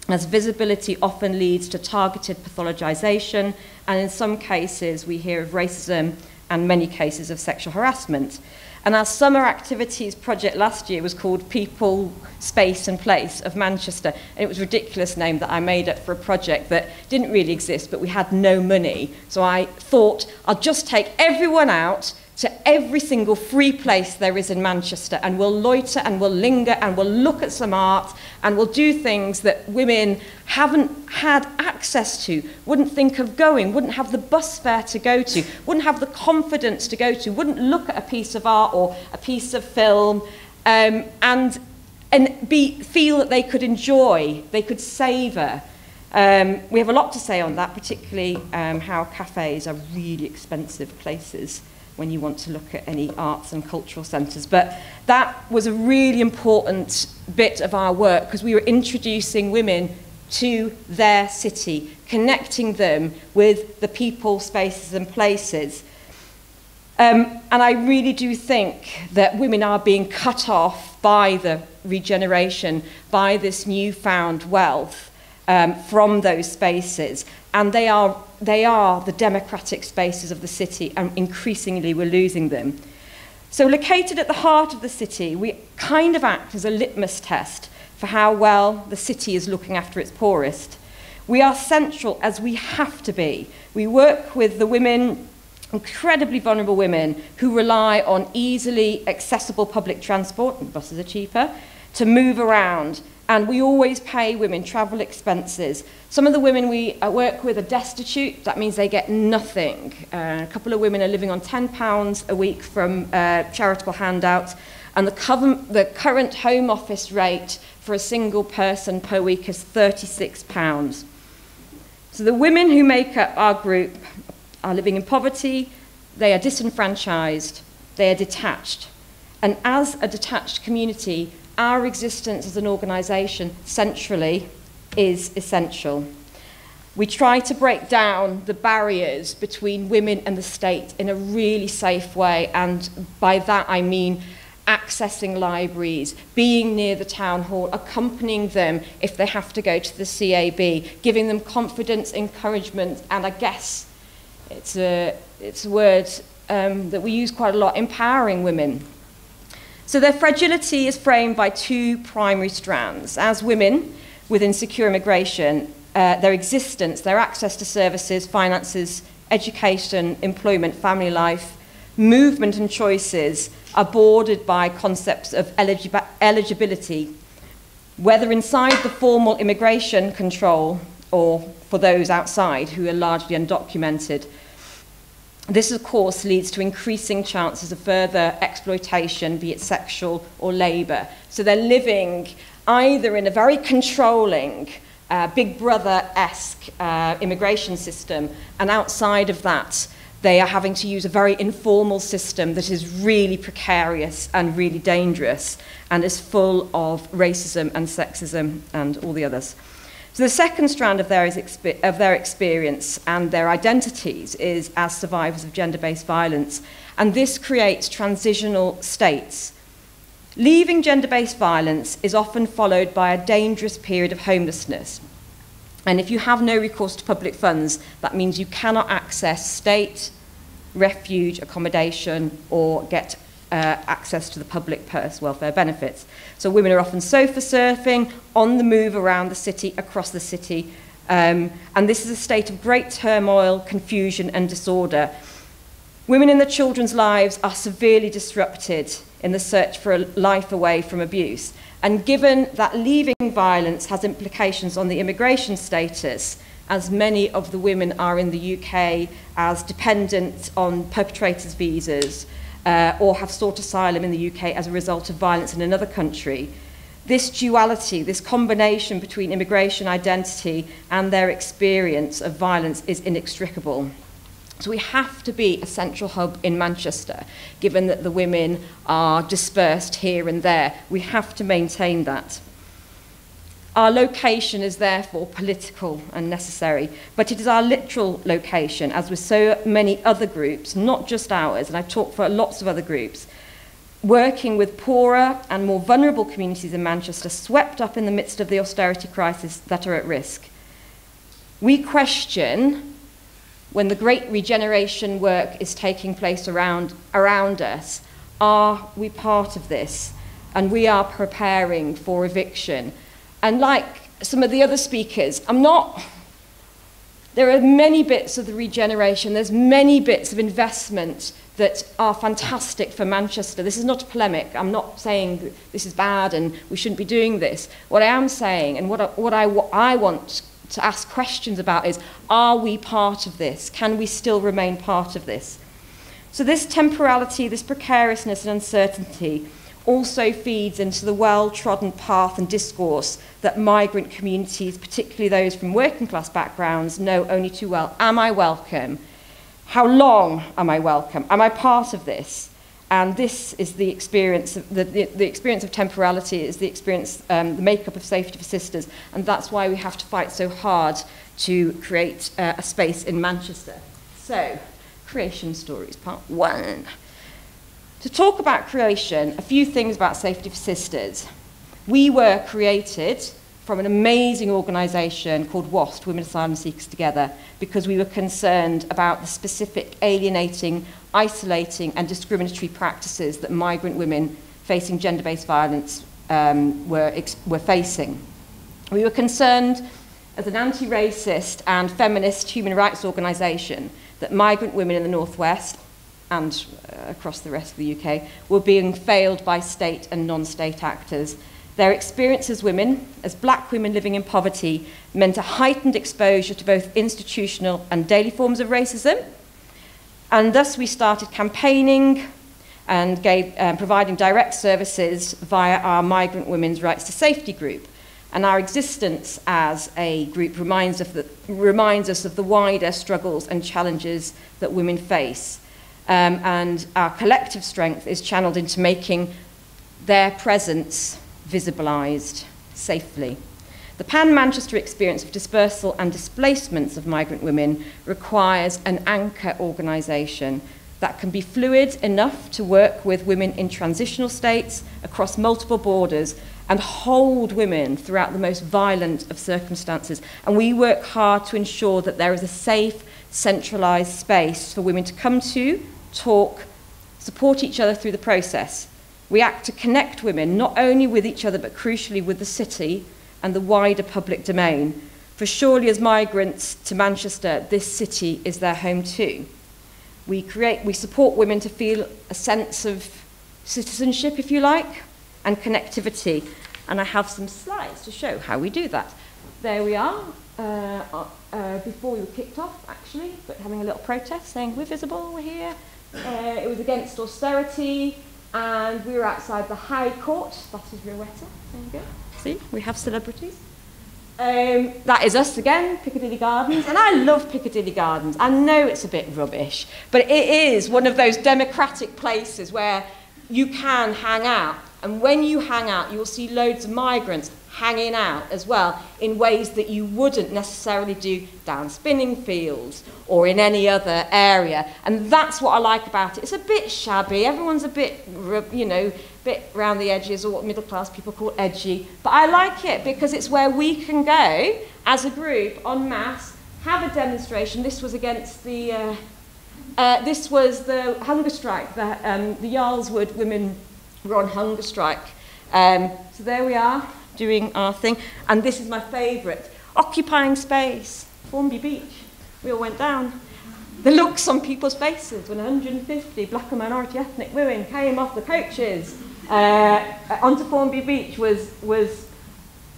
as visibility often leads to targeted pathologization, and in some cases we hear of racism and many cases of sexual harassment. And our summer activities project last year was called People, Space and Place of Manchester. And it was a ridiculous name that I made up for a project that didn't really exist, but we had no money. So I thought, I'll just take everyone out to every single free place there is in Manchester, and we'll loiter and we'll linger and we'll look at some art and we'll do things that women haven't had access to, wouldn't think of going, wouldn't have the bus fare to go to, wouldn't have the confidence to go to, wouldn't look at a piece of art or a piece of film, and feel that they could enjoy, they could savour. We have a lot to say on that, particularly how cafes are really expensive places when you want to look at any arts and cultural centres. But that was a really important bit of our work, because we were introducing women to their city, connecting them with the people, spaces and places. And I really do think that women are being cut off by the regeneration, by this newfound wealth from those spaces. And they are the democratic spaces of the city, and increasingly we're losing them. So located at the heart of the city, we kind of act as a litmus test for how well the city is looking after its poorest. We are central, as we have to be. We work with the women, incredibly vulnerable women, who rely on easily accessible public transport, and buses are cheaper, to move around. And we always pay women travel expenses. Some of the women we work with are destitute. That means they get nothing. A couple of women are living on £10 a week from charitable handouts. And the current Home Office rate for a single person per week is £36. So the women who make up our group are living in poverty, they are disenfranchised, they are detached. And as a detached community, our existence as an organisation centrally is essential. We try to break down the barriers between women and the state in a really safe way, and by that I mean accessing libraries, being near the town hall, accompanying them if they have to go to the CAB, giving them confidence, encouragement, and I guess it's a word that we use quite a lot, empowering women. So their fragility is framed by two primary strands. As women within secure immigration, their existence, their access to services, finances, education, employment, family life, movement and choices are bordered by concepts of eligibility, whether inside the formal immigration control or for those outside who are largely undocumented. This, of course, leads to increasing chances of further exploitation, be it sexual or labour. So they're living either in a very controlling, Big Brother-esque immigration system, and outside of that, they are having to use a very informal system that is really precarious and really dangerous and is full of racism and sexism and all the others. So the second strand of their experience and their identities is as survivors of gender-based violence, and this creates transitional states. Leaving gender-based violence is often followed by a dangerous period of homelessness. And if you have no recourse to public funds, that means you cannot access state, refuge, accommodation, or get access to the public purse welfare benefits. So women are often sofa surfing, on the move around the city, across the city, and this is a state of great turmoil, confusion and disorder. Women in their children's lives are severely disrupted in the search for a life away from abuse. And given that leaving violence has implications on the immigration status, as many of the women are in the UK as dependent on perpetrators' visas, or have sought asylum in the UK as a result of violence in another country. This duality, this combination between immigration identity and their experience of violence is inextricable. So we have to be a central hub in Manchester, given that the women are dispersed here and there. We have to maintain that. Our location is therefore political and necessary, but it is our literal location, as with so many other groups, not just ours, and I've talked for lots of other groups, working with poorer and more vulnerable communities in Manchester, swept up in the midst of the austerity crisis, that are at risk. We question, when the great regeneration work is taking place around us, are we part of this? And we are preparing for eviction. And like some of the other speakers, there are many bits of the regeneration, there's many bits of investment that are fantastic for Manchester. This is not a polemic. I'm not saying this is bad and we shouldn't be doing this. What I am saying, and what I want to ask questions about is, are we part of this? Can we still remain part of this? So this temporality, this precariousness and uncertainty also feeds into the well-trodden path and discourse that migrant communities, particularly those from working class backgrounds, know only too well. Am I welcome? How long am I welcome? Am I part of this? And this is the experience of the experience of temporality, is the experience, the makeup of safety for sisters, and that's why we have to fight so hard to create a space in Manchester. So, creation stories, part 1. To talk about creation, a few things about Safety for Sisters. We were created from an amazing organisation called WAST, Women Asylum Seekers Together, because we were concerned about the specific alienating, isolating and discriminatory practices that migrant women facing gender-based violence were facing. We were concerned as an anti-racist and feminist human rights organisation that migrant women in the Northwest and across the rest of the UK were being failed by state and non-state actors. Their experience as women, as black women living in poverty, meant a heightened exposure to both institutional and daily forms of racism. And thus we started campaigning and providing direct services via our Migrant Women's Rights to Safety group. And our existence as a group reminds us of the wider struggles and challenges that women face. And our collective strength is channeled into making their presence visibilised safely. The Pan-Manchester experience of dispersal and displacements of migrant women requires an anchor organisation that can be fluid enough to work with women in transitional states across multiple borders and hold women throughout the most violent of circumstances. And we work hard to ensure that there is a safe, centralised space for women to come to, talk, support each other through the process. We act to connect women not only with each other but crucially with the city and the wider public domain. For surely as migrants to Manchester, this city is their home too. We support women to feel a sense of citizenship, if you like, and connectivity. And I have some slides to show how we do that. There we are, before we were kicked off, actually, but having a little protest saying, we're visible, we're here. It was against austerity, and we were outside the High Court. That is Rowetta. There you go. See, we have celebrities. That is us again, Piccadilly Gardens. And I love Piccadilly Gardens. I know it's a bit rubbish, but it is one of those democratic places where you can hang out. And when you hang out, you'll see loads of migrants hanging out as well in ways that you wouldn't necessarily do down Spinningfields or in any other area. And that's what I like about it. It's a bit shabby. Everyone's a bit, you know, bit round the edges, or what middle class people call edgy. But I like it because it's where we can go as a group en masse, have a demonstration. This was against the, this was the hunger strike. The Yarlswood women were on hunger strike. So there we are, doing our thing. And this is my favourite, occupying space, Formby Beach. We all went down. The looks on people's faces when 150 black and minority ethnic women came off the coaches onto Formby Beach was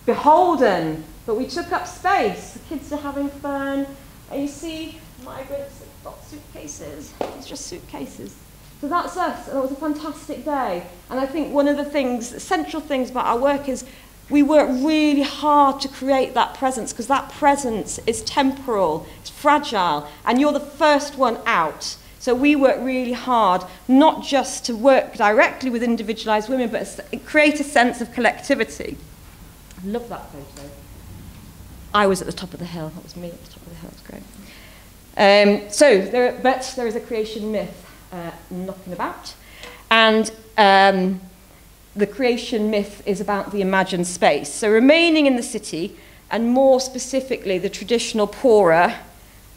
beholden. But we took up space. The kids are having fun. And you see migrants have got suitcases. It's just suitcases. So that's us, and it was a fantastic day. And I think one of the things, central things about our work is we work really hard to create that presence, because that presence is temporal, it's fragile, and you're the first one out. So we work really hard, not just to work directly with individualised women, but create a sense of collectivity. I love that photo. I was at the top of the hill. That was me at the top of the hill. It's great. But there is a creation myth knocking about. And the creation myth is about the imagined space. So remaining in the city, and more specifically the traditional poorer,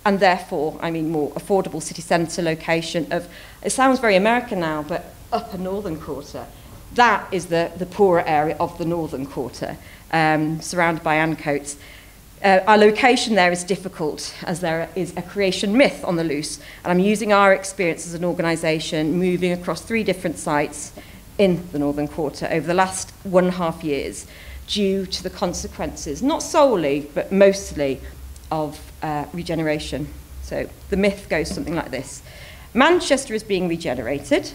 and therefore, I mean more affordable city centre location of, it sounds very American now, but upper northern quarter. That is the poorer area of the northern quarter, surrounded by Ancoats. Our location there is difficult, as there is a creation myth on the loose, and I'm using our experience as an organisation moving across 3 different sites in the northern quarter over the last 1.5 years due to the consequences, not solely, but mostly, of regeneration. So the myth goes something like this. Manchester is being regenerated.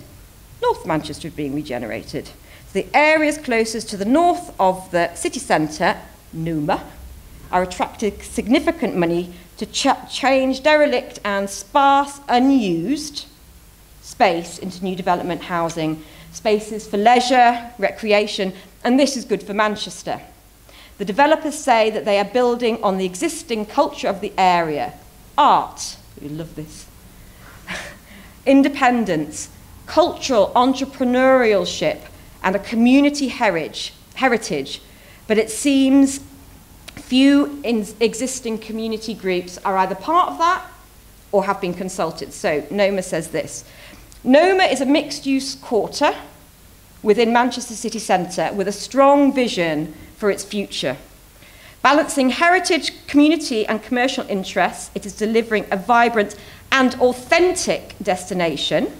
North Manchester is being regenerated. So the areas closest to the north of the city centre, Numa, are attracting significant money to change derelict and sparse, unused space into new development housing, spaces for leisure, recreation, and this is good for Manchester. The developers say that they are building on the existing culture of the area. Art, we love this, independence, cultural entrepreneurship, and a community heritage, but it seems few existing community groups are either part of that or have been consulted. So Noma says this. Noma is a mixed-use quarter within Manchester city centre with a strong vision for its future. Balancing heritage, community and commercial interests, it is delivering a vibrant and authentic destination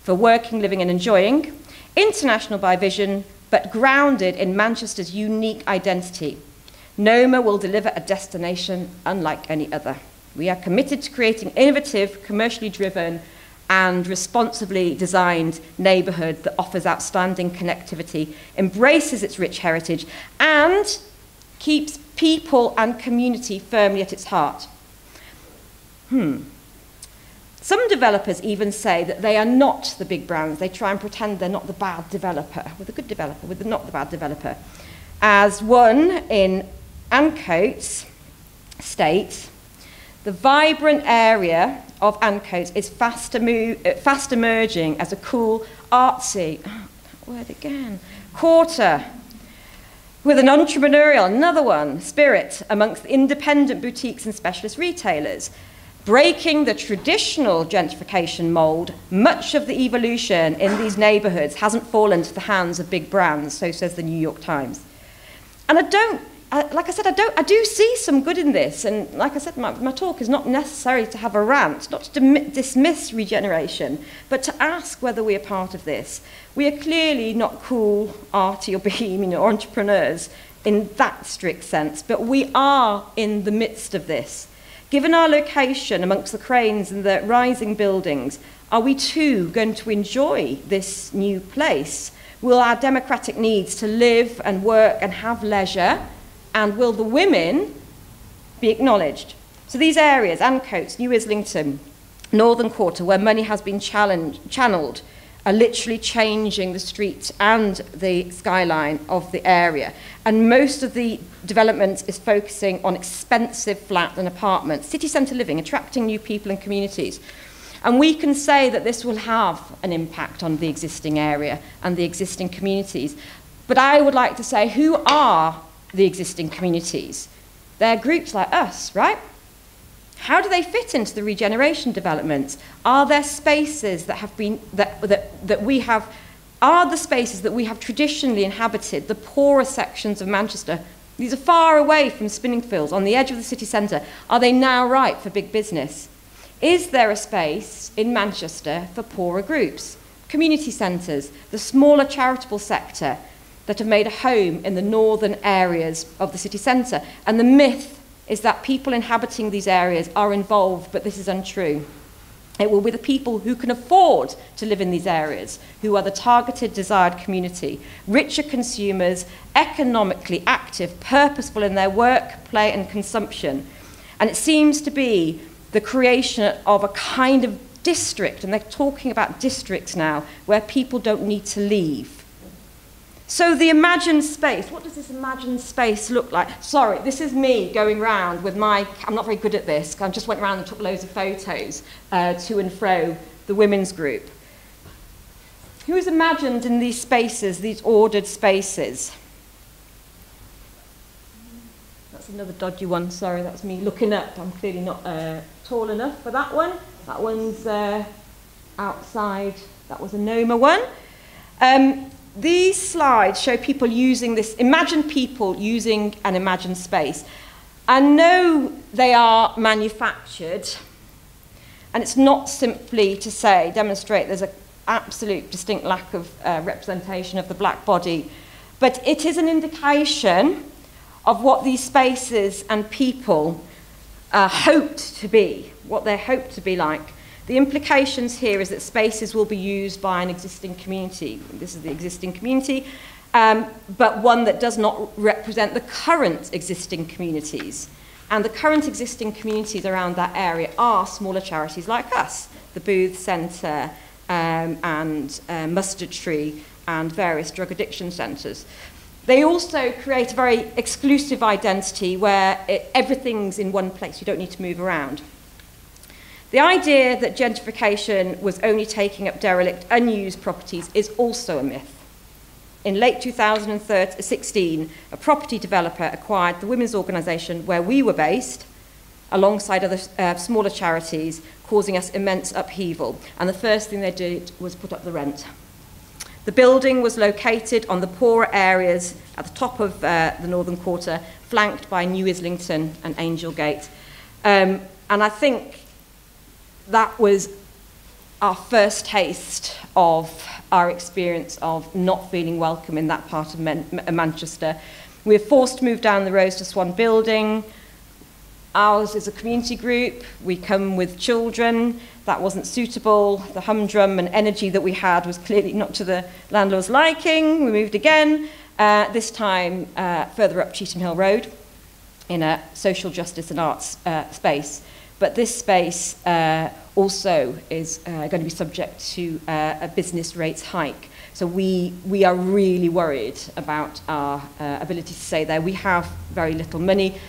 for working, living and enjoying, international by vision, but grounded in Manchester's unique identity. Noma will deliver a destination unlike any other. We are committed to creating innovative, commercially driven and responsibly designed neighbourhood that offers outstanding connectivity, embraces its rich heritage and keeps people and community firmly at its heart. Some developers even say that they are not the big brands. They try and pretend they're not the bad developer, with a good developer, with the not the bad developer. As one in Ancoats states, the vibrant area of Ancoats is fast emerging as a cool, artsy, word again, quarter, with an entrepreneurial, another one, spirit amongst the independent boutiques and specialist retailers. Breaking the traditional gentrification mould, much of the evolution in these neighbourhoods hasn't fallen to the hands of big brands, so says the New York Times. And I do see some good in this, and like I said, my talk is not necessary to have a rant, not to dismiss regeneration, but to ask whether we are part of this. We are clearly not cool, arty or bohemian or entrepreneurs in that strict sense, but we are in the midst of this. Given our location amongst the cranes and the rising buildings, are we too going to enjoy this new place? Will our democratic needs to live and work and have leisure, and will the women be acknowledged? So these areas, Ancoats, New Islington, Northern Quarter, where money has been channeled, are literally changing the street and the skyline of the area. And most of the development is focusing on expensive flat and apartments, city centre living, attracting new people and communities. And we can say that this will have an impact on the existing area and the existing communities. But I would like to say, who are the existing communities? They're groups like us, right? How do they fit into the regeneration developments? Are there spaces that have been, are the spaces that we have traditionally inhabited, the poorer sections of Manchester? These are far away from Spinningfields, on the edge of the city centre. Are they now right for big business? Is there a space in Manchester for poorer groups, community centres, the smaller charitable sector that have made a home in the northern areas of the city centre? And the myth is that people inhabiting these areas are involved, but this is untrue. It will be the people who can afford to live in these areas who are the targeted, desired community, richer consumers, economically active, purposeful in their work, play and consumption. And it seems to be the creation of a kind of district, and they're talking about districts now, where people don't need to leave. So the imagined space, what does this imagined space look like? Sorry, this is me going round with my, I'm not very good at this, I just went around and took loads of photos to and fro the women's group. Who is imagined in these spaces, these ordered spaces? That's another dodgy one, sorry, that's me looking up. I'm clearly not tall enough for that one. That one's outside, that was a NOMA one. These slides show people using this, imagine people using an imagined space. And no, they are manufactured. And it's not simply to say, demonstrate there's an absolute distinct lack of representation of the black body, but it is an indication of what these spaces and people hoped to be, what they hope to be like. The implications here is that spaces will be used by an existing community. This is the existing community, but one that does not represent the current existing communities. And the current existing communities around that area are smaller charities like us, the Booth Centre and Mustard Tree and various drug addiction centres. They also create a very exclusive identity where everything's in one place. You don't need to move around. The idea that gentrification was only taking up derelict, unused properties is also a myth. In late 2016, a property developer acquired the women's organisation where we were based, alongside other smaller charities, causing us immense upheaval. And the first thing they did was put up the rent. The building was located on the poorer areas at the top of the Northern Quarter, flanked by New Islington and Angel Gate. And I think that was our first taste of our experience of not feeling welcome in that part of Manchester. We were forced to move down the Rose to Swan building. Ours is a community group. We come with children. That wasn't suitable. The humdrum and energy that we had was clearly not to the landlord's liking. We moved again, this time further up Cheetham Hill Road in a social justice and arts space. But this space also is going to be subject to a business rates hike. So we are really worried about our ability to stay there. We have very little money.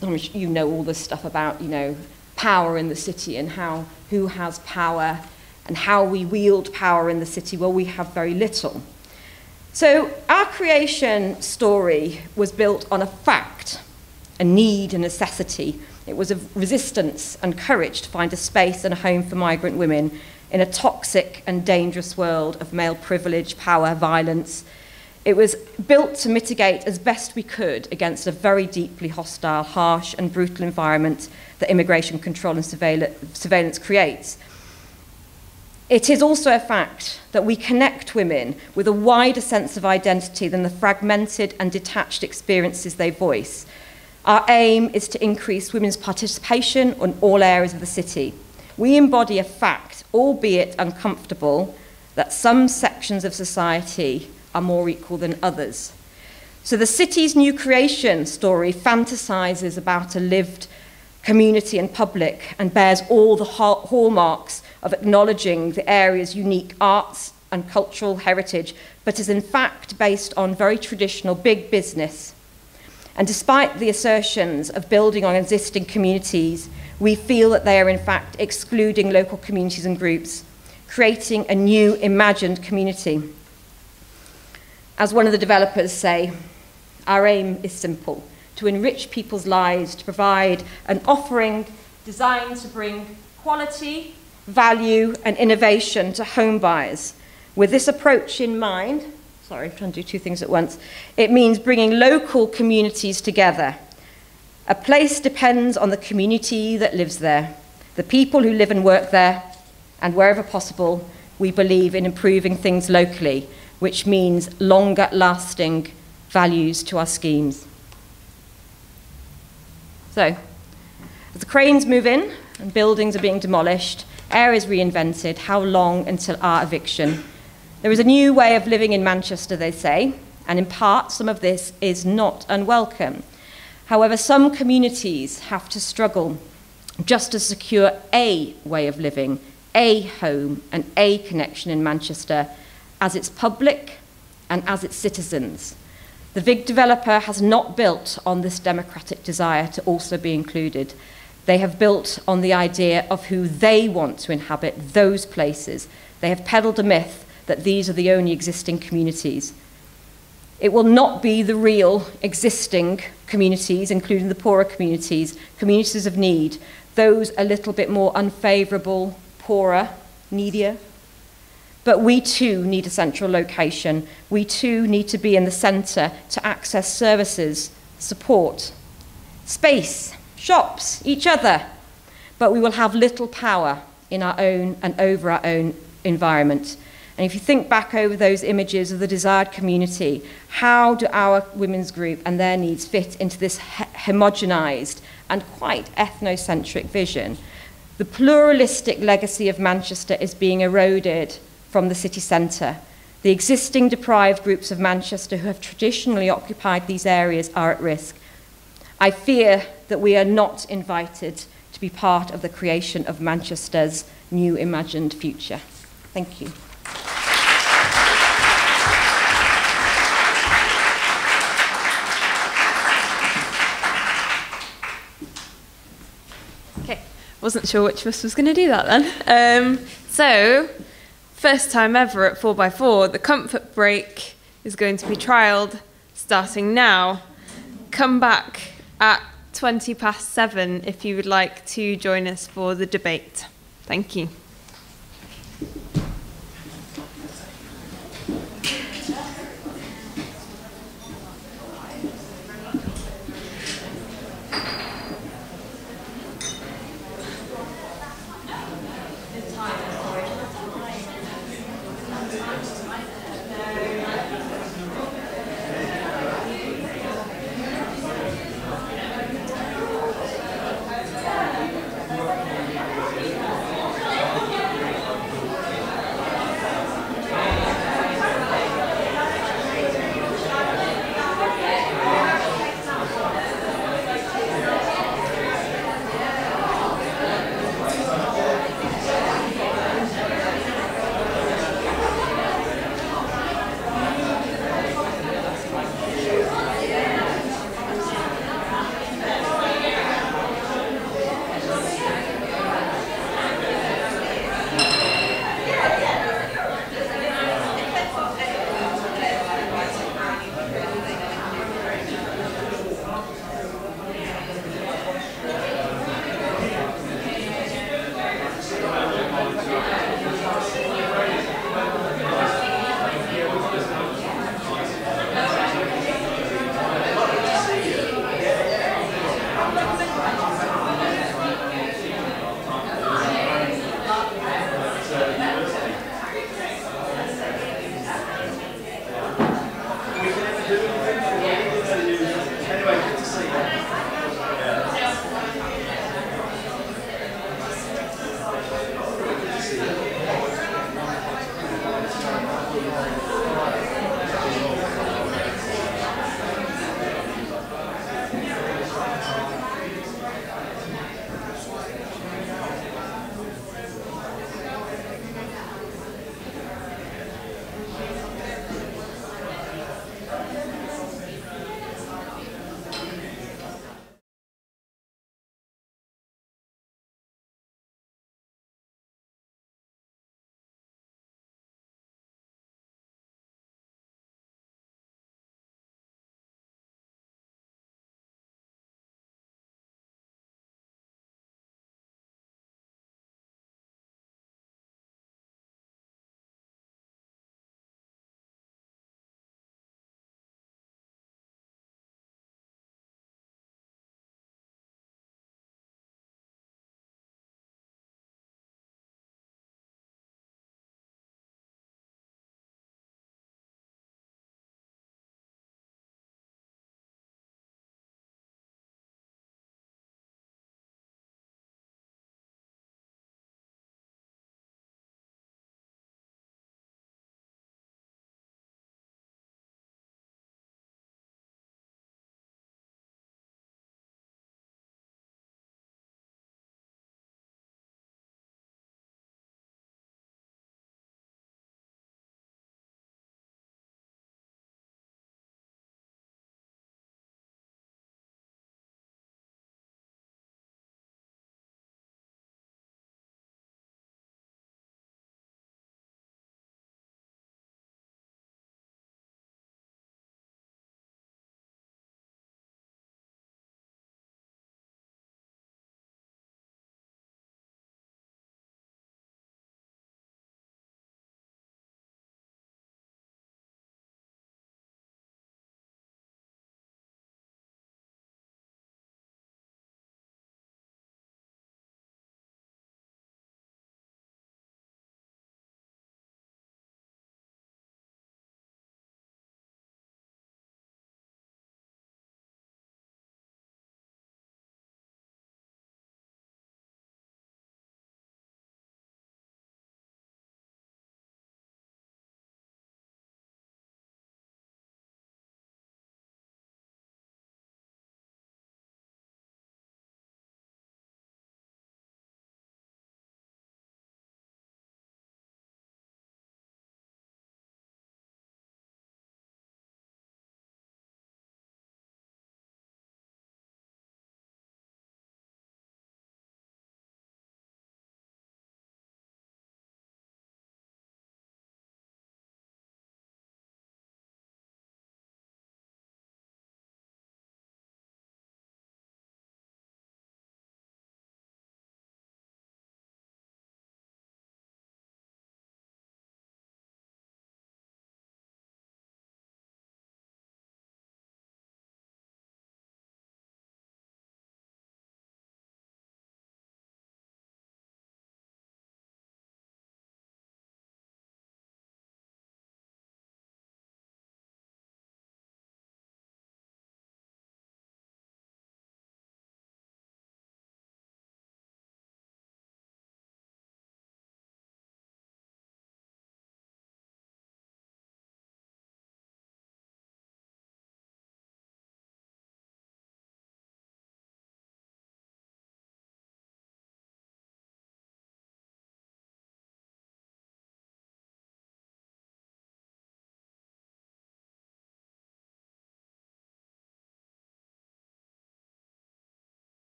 You know all this stuff about, you know, power in the city and who has power and how we wield power in the city. Well, we have very little. So our creation story was built on a fact, a need, a necessity. It was of resistance and courage to find a space and a home for migrant women in a toxic and dangerous world of male privilege, power, violence. It was built to mitigate as best we could against a very deeply hostile, harsh and brutal environment that immigration control and surveillance creates. It is also a fact that we connect women with a wider sense of identity than the fragmented and detached experiences they voice. Our aim is to increase women's participation in all areas of the city. We embody a fact, albeit uncomfortable, that some sections of society are more equal than others. So the city's new creation story fantasises about a lived community and public and bears all the hallmarks of acknowledging the area's unique arts and cultural heritage, but is in fact based on very traditional big business. And despite the assertions of building on existing communities, we feel that they are in fact excluding local communities and groups, creating a new imagined community. As one of the developers say, our aim is simple, to enrich people's lives, to provide an offering designed to bring quality, value and innovation to home buyers. With this approach in mind, sorry, I'm trying to do two things at once, it means bringing local communities together. A place depends on the community that lives there, the people who live and work there, and wherever possible, we believe in improving things locally, which means longer lasting values to our schemes. So, as the cranes move in and buildings are being demolished, areas reinvented, how long until our eviction? There is a new way of living in Manchester, they say, and in part some of this is not unwelcome. However, some communities have to struggle just to secure a way of living, a home and a connection in Manchester, as its public and as its citizens. The VIG developer has not built on this democratic desire to also be included. They have built on the idea of who they want to inhabit those places. They have peddled a myth that these are the only existing communities. It will not be the real existing communities, including the poorer communities, communities of need, those a little bit more unfavourable, poorer, needier. But we too need a central location. We too need to be in the centre to access services, support, space, shops, each other. But we will have little power in our own and over our own environment. And if you think back over those images of the desired community, how do our women's group and their needs fit into this homogenised and quite ethnocentric vision? The pluralistic legacy of Manchester is being eroded from the city centre. The existing deprived groups of Manchester who have traditionally occupied these areas are at risk. I fear that we are not invited to be part of the creation of Manchester's new imagined future. Thank you. Okay, wasn't sure which of us was going to do that then. So, first time ever at 4x4, the comfort break is going to be trialled starting now. Come back at 7:20 if you would like to join us for the debate. Thank you.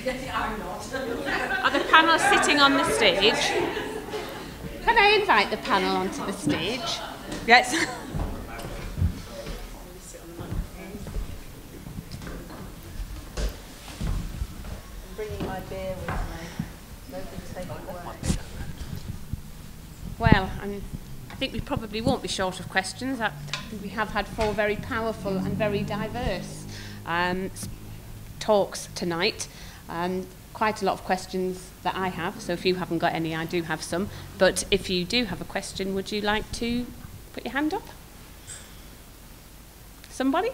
I'm not. Are the panel sitting on the stage? Can I invite the panel onto the stage? Yes. I'm bringing my beer with me. Nobody take it away. Well, I think we probably won't be short of questions. We have had 4 very powerful and very diverse talks tonight. Quite a lot of questions that I have, so if you haven't got any, I do have some. But if you do have a question, would you like to put your hand up? Somebody?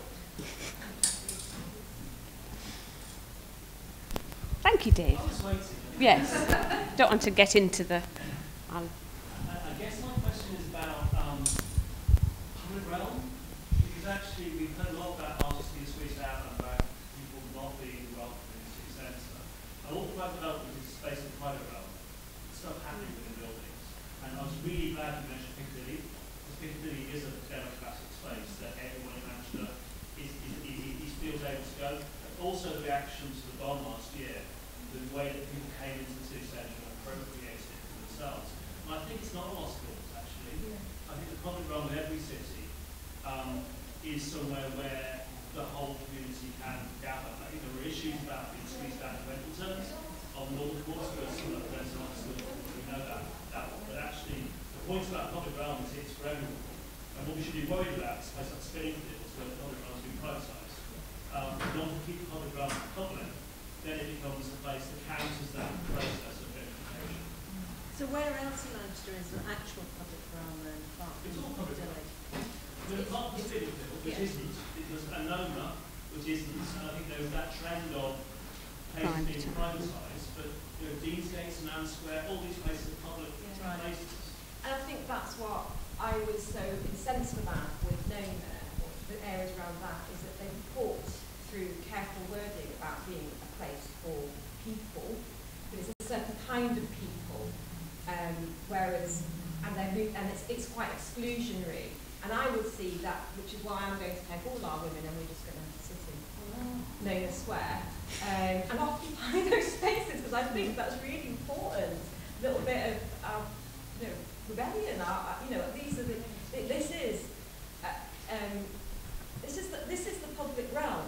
Thank you, Dave. Yes. Don't want to get into the... I guess my question is about public realm, because actually we've heard a lot about artists being squeezed out and about people not being welcome in the city centre. And all about development is space in the private realm. Stuff happening within buildings. And I was really glad you mentioned Piccadilly, because Piccadilly is a democratic space that everyone in Manchester feels able to go. And also the reaction to the bomb last year, the way that people came into the city centre and appropriated it for themselves. And I think it's not a lost cause, actually. Yeah. I think the public realm in every city is somewhere where the whole community can gather. I think there were issues about being squeezed out in rental terms on the Northern Quarter, where some of the rental officers, we know that one. But actually, the point about public realm is it's for everyone. And what we should be worried about is places like spinning fields, where the public realm has been privatised. Not to keep the public realm public, then it becomes a place that counters that process of gentrification. So where else in Manchester is an actual public realm and park? It's all public realm. Apart from the spinning field, which isn't, there's Anoma, which isn't, and I think there was that trend of places being privatised, but Deansgate, Annan Square, all these places are public places. And I think that's what I was so incensed about with knowing there, or the areas around that, is that they report through careful wording about being a place for people, but it's a certain kind of people, whereas, and it's quite exclusionary. And I would see that, which is why I'm going to take all our women and we're just going to sit in Nona Square and occupy those spaces, because I think that's really important. A little bit of rebellion. These are this is the public realm.